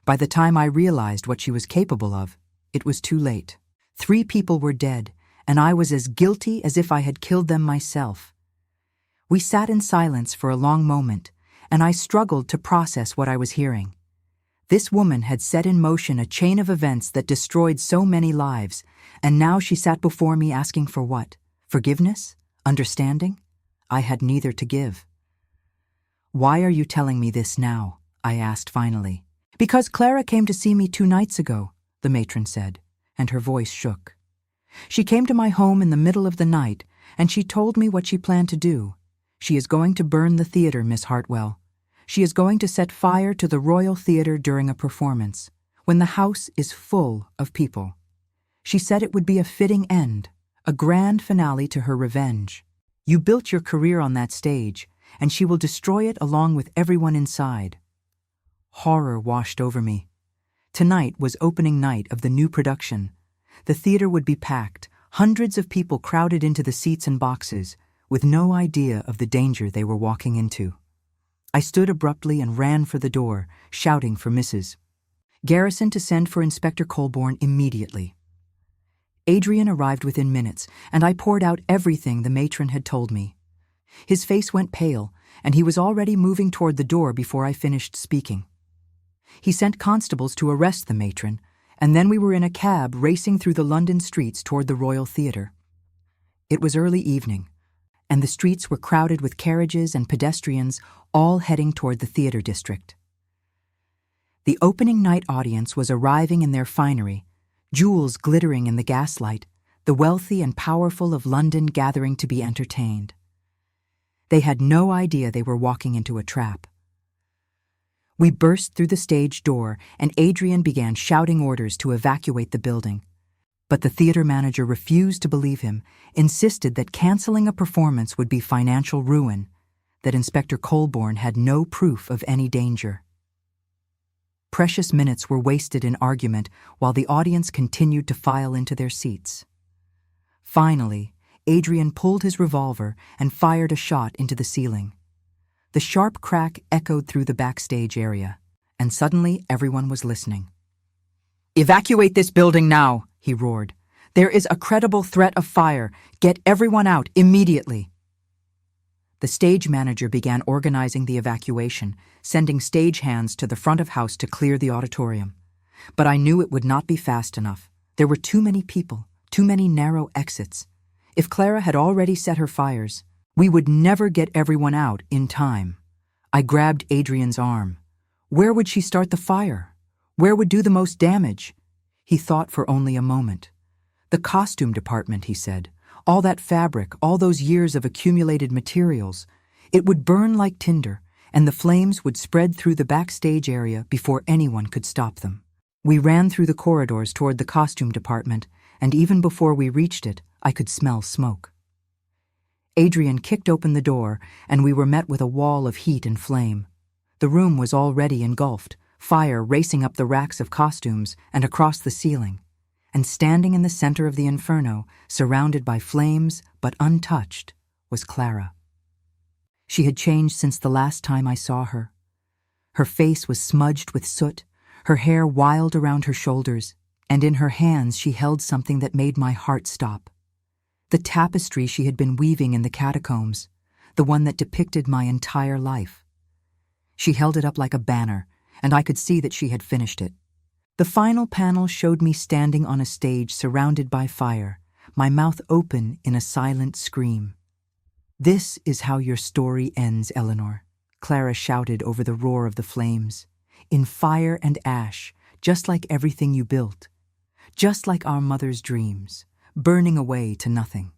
[SPEAKER 1] By the time I realized what she was capable of, it was too late. 3 people were dead, and I was as guilty as if I had killed them myself. We sat in silence for a long moment, and I struggled to process what I was hearing. This woman had set in motion a chain of events that destroyed so many lives, and now she sat before me asking for what? Forgiveness? Understanding? I had neither to give. Why are you telling me this now? I asked finally. Because Clara came to see me 2 nights ago, the matron said, and her voice shook. She came to my home in the middle of the night, and she told me what she planned to do. She is going to burn the theater, Miss Hartwell. She is going to set fire to the Royal Theater during a performance, when the house is full of people. She said it would be a fitting end, a grand finale to her revenge. You built your career on that stage, and she will destroy it along with everyone inside. Horror washed over me. Tonight was opening night of the new production. The theater would be packed, hundreds of people crowded into the seats and boxes, with no idea of the danger they were walking into. I stood abruptly and ran for the door, shouting for Mrs. Garrison to send for Inspector Colborne immediately. Adrian arrived within minutes, and I poured out everything the matron had told me. His face went pale, and he was already moving toward the door before I finished speaking. He sent constables to arrest the matron, and then we were in a cab racing through the London streets toward the Royal Theatre. It was early evening, and the streets were crowded with carriages and pedestrians, all heading toward the theatre district. The opening night audience was arriving in their finery, jewels glittering in the gaslight, the wealthy and powerful of London gathering to be entertained. They had no idea they were walking into a trap. We burst through the stage door, and Adrian began shouting orders to evacuate the building. But the theater manager refused to believe him, insisted that canceling a performance would be financial ruin, that Inspector Colborne had no proof of any danger. Precious minutes were wasted in argument while the audience continued to file into their seats. Finally, Adrian pulled his revolver and fired a shot into the ceiling. The sharp crack echoed through the backstage area, and suddenly everyone was listening. "Evacuate this building now," he roared. "There is a credible threat of fire. Get everyone out immediately." The stage manager began organizing the evacuation, sending stagehands to the front of house to clear the auditorium. But I knew it would not be fast enough. There were too many people, too many narrow exits. If Clara had already set her fires, we would never get everyone out in time. I grabbed Adrian's arm. Where would she start the fire? Where would do the most damage? He thought for only a moment. The costume department, he said. All that fabric, all those years of accumulated materials. It would burn like tinder, and the flames would spread through the backstage area before anyone could stop them. We ran through the corridors toward the costume department, and even before we reached it, I could smell smoke. Adrian kicked open the door, and we were met with a wall of heat and flame. The room was already engulfed, fire racing up the racks of costumes and across the ceiling. And standing in the center of the inferno, surrounded by flames but untouched, was Clara. She had changed since the last time I saw her. Her face was smudged with soot, her hair wild around her shoulders, and in her hands she held something that made my heart stop. The tapestry she had been weaving in the catacombs, the one that depicted my entire life. She held it up like a banner, and I could see that she had finished it. The final panel showed me standing on a stage surrounded by fire, my mouth open in a silent scream. "This is how your story ends, Eleanor," Clara shouted over the roar of the flames. "In fire and ash, just like everything you built. Just like our mother's dreams, burning away to nothing."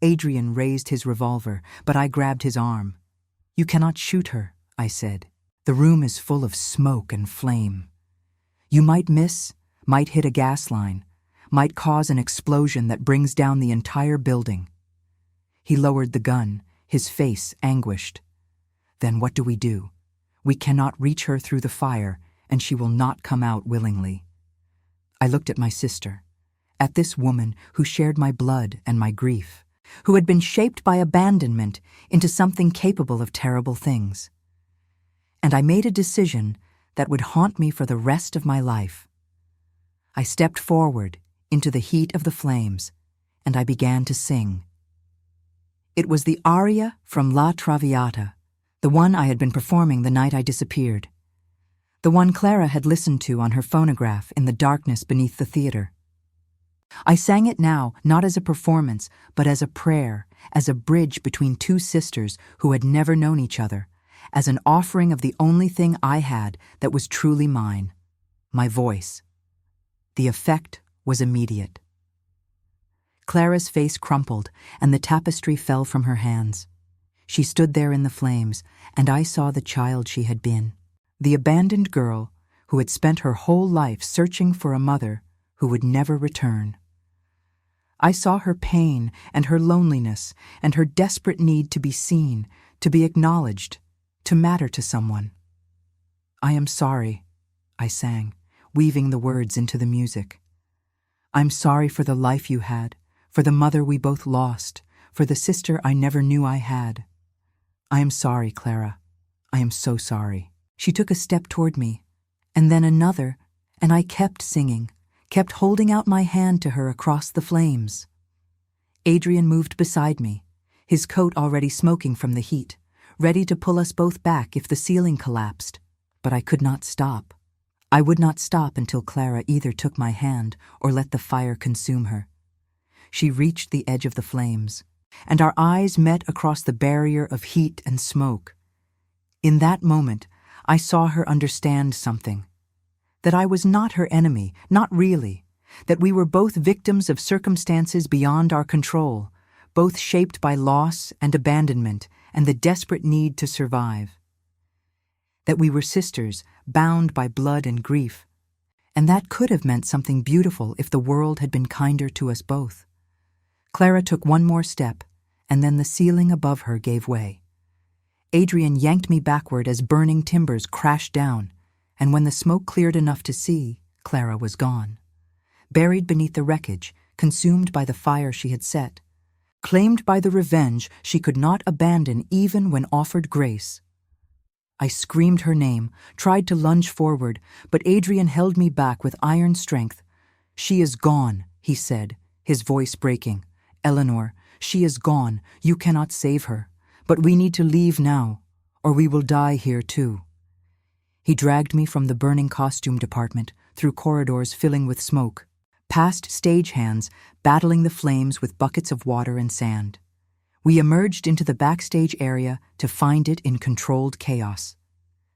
[SPEAKER 1] Adrian raised his revolver, but I grabbed his arm. "You cannot shoot her," I said. The room is full of smoke and flame. You might miss, might hit a gas line, might cause an explosion that brings down the entire building. He lowered the gun, his face anguished. Then what do? We cannot reach her through the fire, and she will not come out willingly. I looked at my sister, at this woman who shared my blood and my grief, who had been shaped by abandonment into something capable of terrible things. And I made a decision that would haunt me for the rest of my life. I stepped forward into the heat of the flames, and I began to sing. It was the aria from La Traviata, the one I had been performing the night I disappeared, the one Clara had listened to on her phonograph in the darkness beneath the theater. I sang it now not as a performance, but as a prayer, as a bridge between two sisters who had never known each other, as an offering of the only thing I had that was truly mine, my voice. The effect was immediate. Clara's face crumpled, and the tapestry fell from her hands. She stood there in the flames, and I saw the child she had been, the abandoned girl who had spent her whole life searching for a mother who would never return. I saw her pain and her loneliness and her desperate need to be seen, to be acknowledged, to matter to someone. I am sorry, I sang, weaving the words into the music. I'm sorry for the life you had, for the mother we both lost, for the sister I never knew I had. I am sorry, Clara. I am so sorry. She took a step toward me, and then another, and I kept singing, kept holding out my hand to her across the flames. Adrian moved beside me, his coat already smoking from the heat, ready to pull us both back if the ceiling collapsed. But I could not stop. I would not stop until Clara either took my hand or let the fire consume her. She reached the edge of the flames, and our eyes met across the barrier of heat and smoke. In that moment, I saw her understand something. That I was not her enemy, not really. That we were both victims of circumstances beyond our control, both shaped by loss and abandonment and the desperate need to survive. That we were sisters, bound by blood and grief. And that could have meant something beautiful if the world had been kinder to us both. Clara took one more step, and then the ceiling above her gave way. Adrian yanked me backward as burning timbers crashed down, and when the smoke cleared enough to see, Clara was gone. Buried beneath the wreckage, consumed by the fire she had set. Claimed by the revenge she could not abandon even when offered grace. I screamed her name, tried to lunge forward, but Adrian held me back with iron strength. "She is gone," he said, his voice breaking. "Eleanor, she is gone. You cannot save her. But we need to leave now, or we will die here too." He dragged me from the burning costume department, through corridors filling with smoke, past stagehands battling the flames with buckets of water and sand. We emerged into the backstage area to find it in controlled chaos.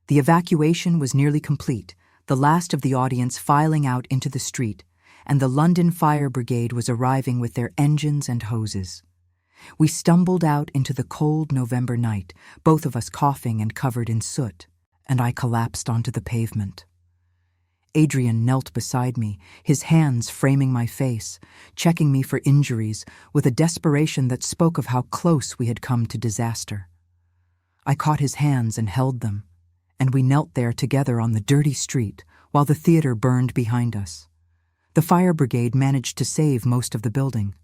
[SPEAKER 1] The evacuation was nearly complete, the last of the audience filing out into the street, and the London Fire Brigade was arriving with their engines and hoses. We stumbled out into the cold November night, both of us coughing and covered in soot, and I collapsed onto the pavement. Adrian knelt beside me, his hands framing my face, checking me for injuries with a desperation that spoke of how close we had come to disaster. I caught his hands and held them, and we knelt there together on the dirty street while the theater burned behind us. The fire brigade managed to save most of the building.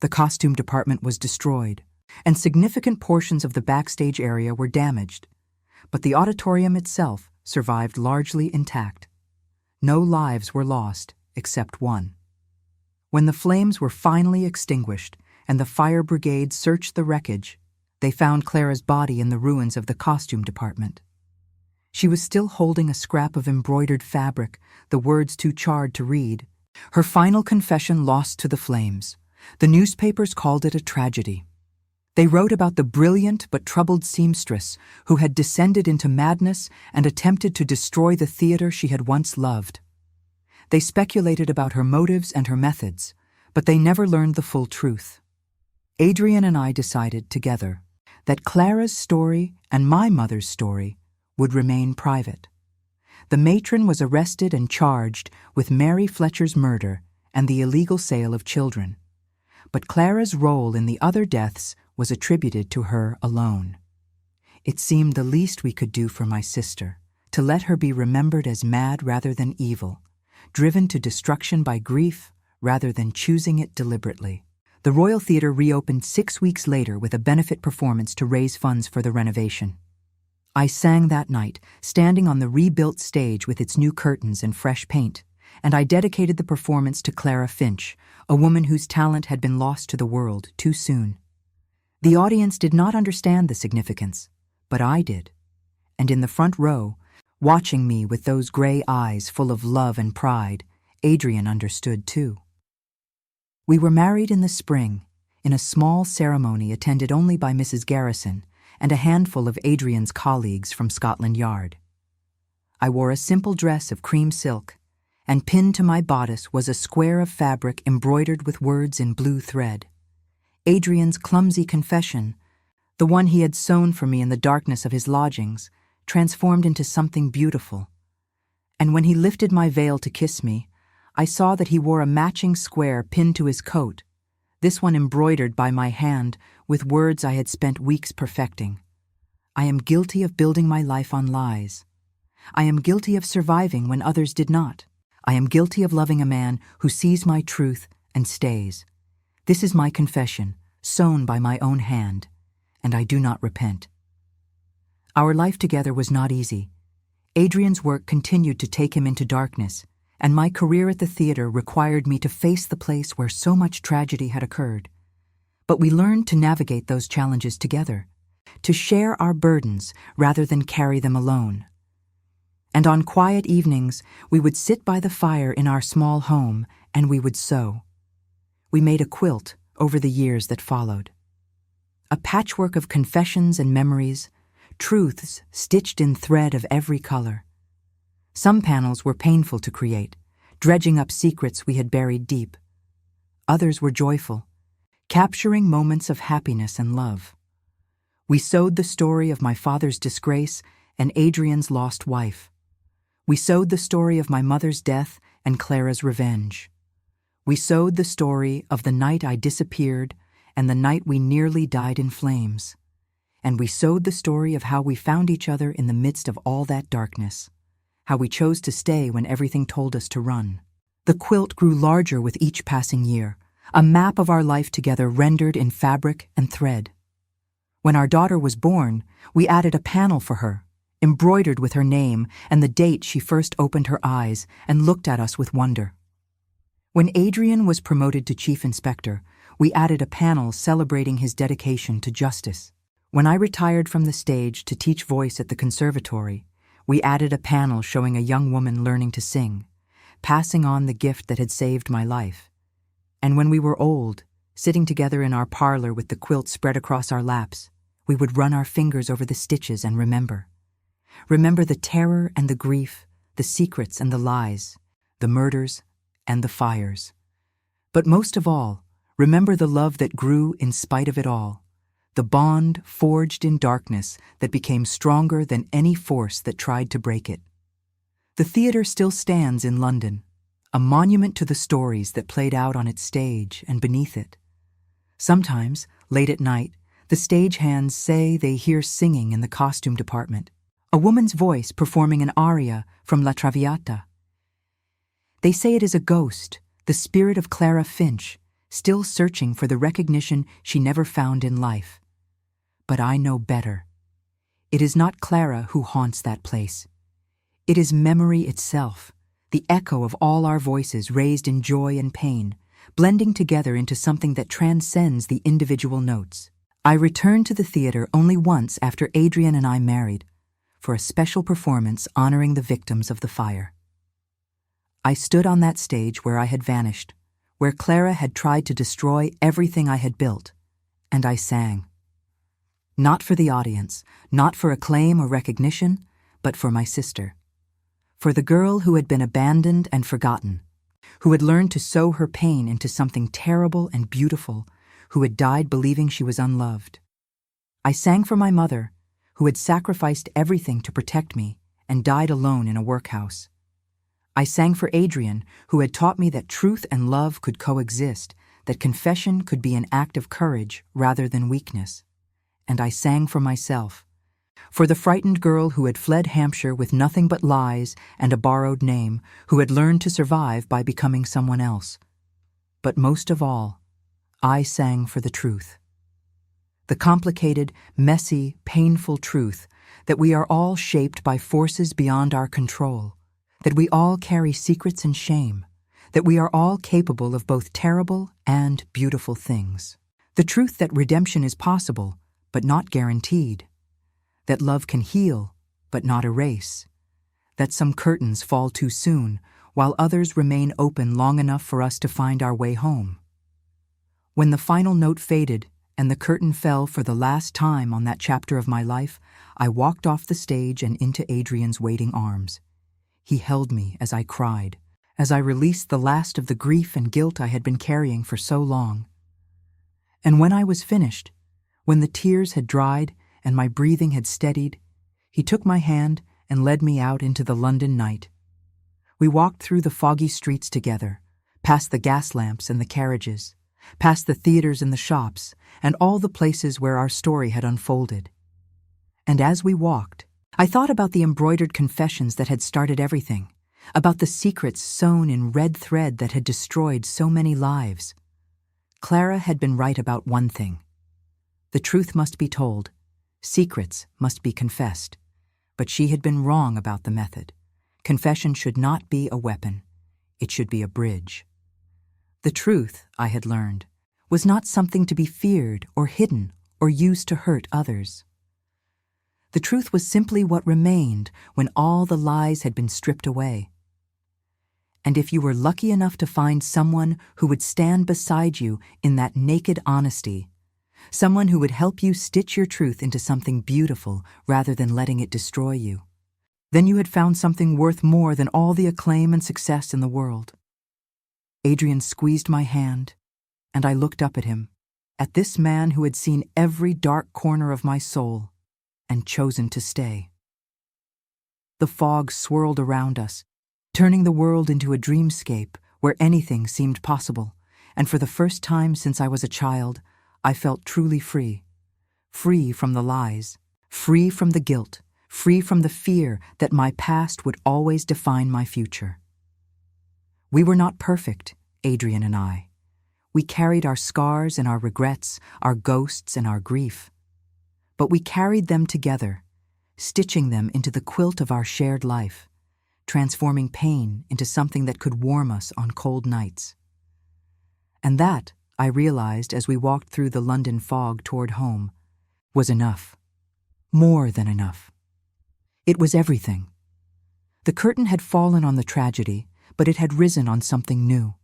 [SPEAKER 1] The costume department was destroyed, and significant portions of the backstage area were damaged, but the auditorium itself survived largely intact. No lives were lost, except one. When the flames were finally extinguished and the fire brigade searched the wreckage, they found Clara's body in the ruins of the costume department. She was still holding a scrap of embroidered fabric, the words too charred to read. Her final confession lost to the flames. The newspapers called it a tragedy. They wrote about the brilliant but troubled seamstress who had descended into madness and attempted to destroy the theater she had once loved. They speculated about her motives and her methods, but they never learned the full truth. Adrian and I decided together that Clara's story and my mother's story would remain private. The matron was arrested and charged with Mary Fletcher's murder and the illegal sale of children, but Clara's role in the other deaths was attributed to her alone. It seemed the least we could do for my sister, to let her be remembered as mad rather than evil, driven to destruction by grief rather than choosing it deliberately. The Royal Theatre reopened 6 weeks later with a benefit performance to raise funds for the renovation. I sang that night, standing on the rebuilt stage with its new curtains and fresh paint, and I dedicated the performance to Clara Finch, a woman whose talent had been lost to the world too soon. The audience did not understand the significance, but I did, and in the front row, watching me with those gray eyes full of love and pride, Adrian understood too. We were married in the spring, in a small ceremony attended only by Mrs. Garrison and a handful of Adrian's colleagues from Scotland Yard. I wore a simple dress of cream silk, and pinned to my bodice was a square of fabric embroidered with words in blue thread. Adrian's clumsy confession, the one he had sewn for me in the darkness of his lodgings, transformed into something beautiful. And when he lifted my veil to kiss me, I saw that he wore a matching square pinned to his coat, this one embroidered by my hand with words I had spent weeks perfecting. I am guilty of building my life on lies. I am guilty of surviving when others did not. I am guilty of loving a man who sees my truth and stays. This is my confession, sewn by my own hand, and I do not repent. Our life together was not easy. Adrian's work continued to take him into darkness, and my career at the theatre required me to face the place where so much tragedy had occurred. But we learned to navigate those challenges together, to share our burdens rather than carry them alone. And on quiet evenings, we would sit by the fire in our small home and we would sew. We made a quilt over the years that followed. A patchwork of confessions and memories, truths stitched in thread of every color. Some panels were painful to create, dredging up secrets we had buried deep. Others were joyful, capturing moments of happiness and love. We sewed the story of my father's disgrace and Adrian's lost wife. We sewed the story of my mother's death and Clara's revenge. We sewed the story of the night I disappeared and the night we nearly died in flames. And we sewed the story of how we found each other in the midst of all that darkness, how we chose to stay when everything told us to run. The quilt grew larger with each passing year, a map of our life together rendered in fabric and thread. When our daughter was born, we added a panel for her, embroidered with her name and the date she first opened her eyes and looked at us with wonder. When Adrian was promoted to chief inspector, we added a panel celebrating his dedication to justice. When I retired from the stage to teach voice at the conservatory, we added a panel showing a young woman learning to sing, passing on the gift that had saved my life. And when we were old, sitting together in our parlor with the quilt spread across our laps, we would run our fingers over the stitches and remember. Remember the terror and the grief, the secrets and the lies, the murders and the fires. But most of all, remember the love that grew in spite of it all, the bond forged in darkness that became stronger than any force that tried to break it. The theatre still stands in London, a monument to the stories that played out on its stage and beneath it. Sometimes, late at night, the stagehands say they hear singing in the costume department, a woman's voice performing an aria from La Traviata. They say it is a ghost, the spirit of Clara Finch, still searching for the recognition she never found in life. But I know better. It is not Clara who haunts that place. It is memory itself, the echo of all our voices raised in joy and pain, blending together into something that transcends the individual notes. I returned to the theatre only once after Adrian and I married, for a special performance honoring the victims of the fire. I stood on that stage where I had vanished, where Clara had tried to destroy everything I had built, and I sang. Not for the audience, not for acclaim or recognition, but for my sister. For the girl who had been abandoned and forgotten, who had learned to sew her pain into something terrible and beautiful, who had died believing she was unloved. I sang for my mother, who had sacrificed everything to protect me and died alone in a workhouse. I sang for Adrian, who had taught me that truth and love could coexist, that confession could be an act of courage rather than weakness. And I sang for myself, for the frightened girl who had fled Hampshire with nothing but lies and a borrowed name, who had learned to survive by becoming someone else. But most of all, I sang for the truth. The complicated, messy, painful truth that we are all shaped by forces beyond our control, that we all carry secrets and shame, that we are all capable of both terrible and beautiful things. The truth that redemption is possible, but not guaranteed, that love can heal, but not erase, that some curtains fall too soon, while others remain open long enough for us to find our way home. When the final note faded and the curtain fell for the last time on that chapter of my life, I walked off the stage and into Adrian's waiting arms. He held me as I cried, as I released the last of the grief and guilt I had been carrying for so long. And when I was finished, when the tears had dried and my breathing had steadied, he took my hand and led me out into the London night. We walked through the foggy streets together, past the gas lamps and the carriages, past the theaters and the shops, and all the places where our story had unfolded. And as we walked, I thought about the embroidered confessions that had started everything, about the secrets sewn in red thread that had destroyed so many lives. Clara had been right about one thing. The truth must be told. Secrets must be confessed. But she had been wrong about the method. Confession should not be a weapon. It should be a bridge. The truth, I had learned, was not something to be feared or hidden or used to hurt others. The truth was simply what remained when all the lies had been stripped away. And if you were lucky enough to find someone who would stand beside you in that naked honesty, someone who would help you stitch your truth into something beautiful rather than letting it destroy you, then you had found something worth more than all the acclaim and success in the world. Adrian squeezed my hand, and I looked up at him, at this man who had seen every dark corner of my soul and chosen to stay. The fog swirled around us, turning the world into a dreamscape where anything seemed possible, and for the first time since I was a child, I felt truly free. Free from the lies, free from the guilt, free from the fear that my past would always define my future. We were not perfect, Adrian and I. We carried our scars and our regrets, our ghosts and our grief. But we carried them together, stitching them into the quilt of our shared life, transforming pain into something that could warm us on cold nights. And that, I realized as we walked through the London fog toward home, was enough. More than enough. It was everything. The curtain had fallen on the tragedy, but it had risen on something new.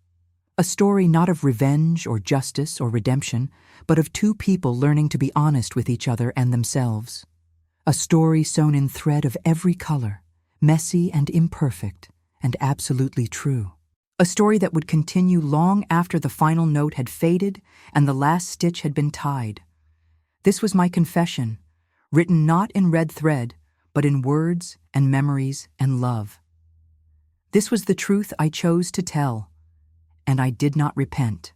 [SPEAKER 1] A story not of revenge or justice or redemption, but of two people learning to be honest with each other and themselves. A story sewn in thread of every color, messy and imperfect, and absolutely true. A story that would continue long after the final note had faded and the last stitch had been tied. This was my confession, written not in red thread, but in words and memories and love. This was the truth I chose to tell, and I did not repent.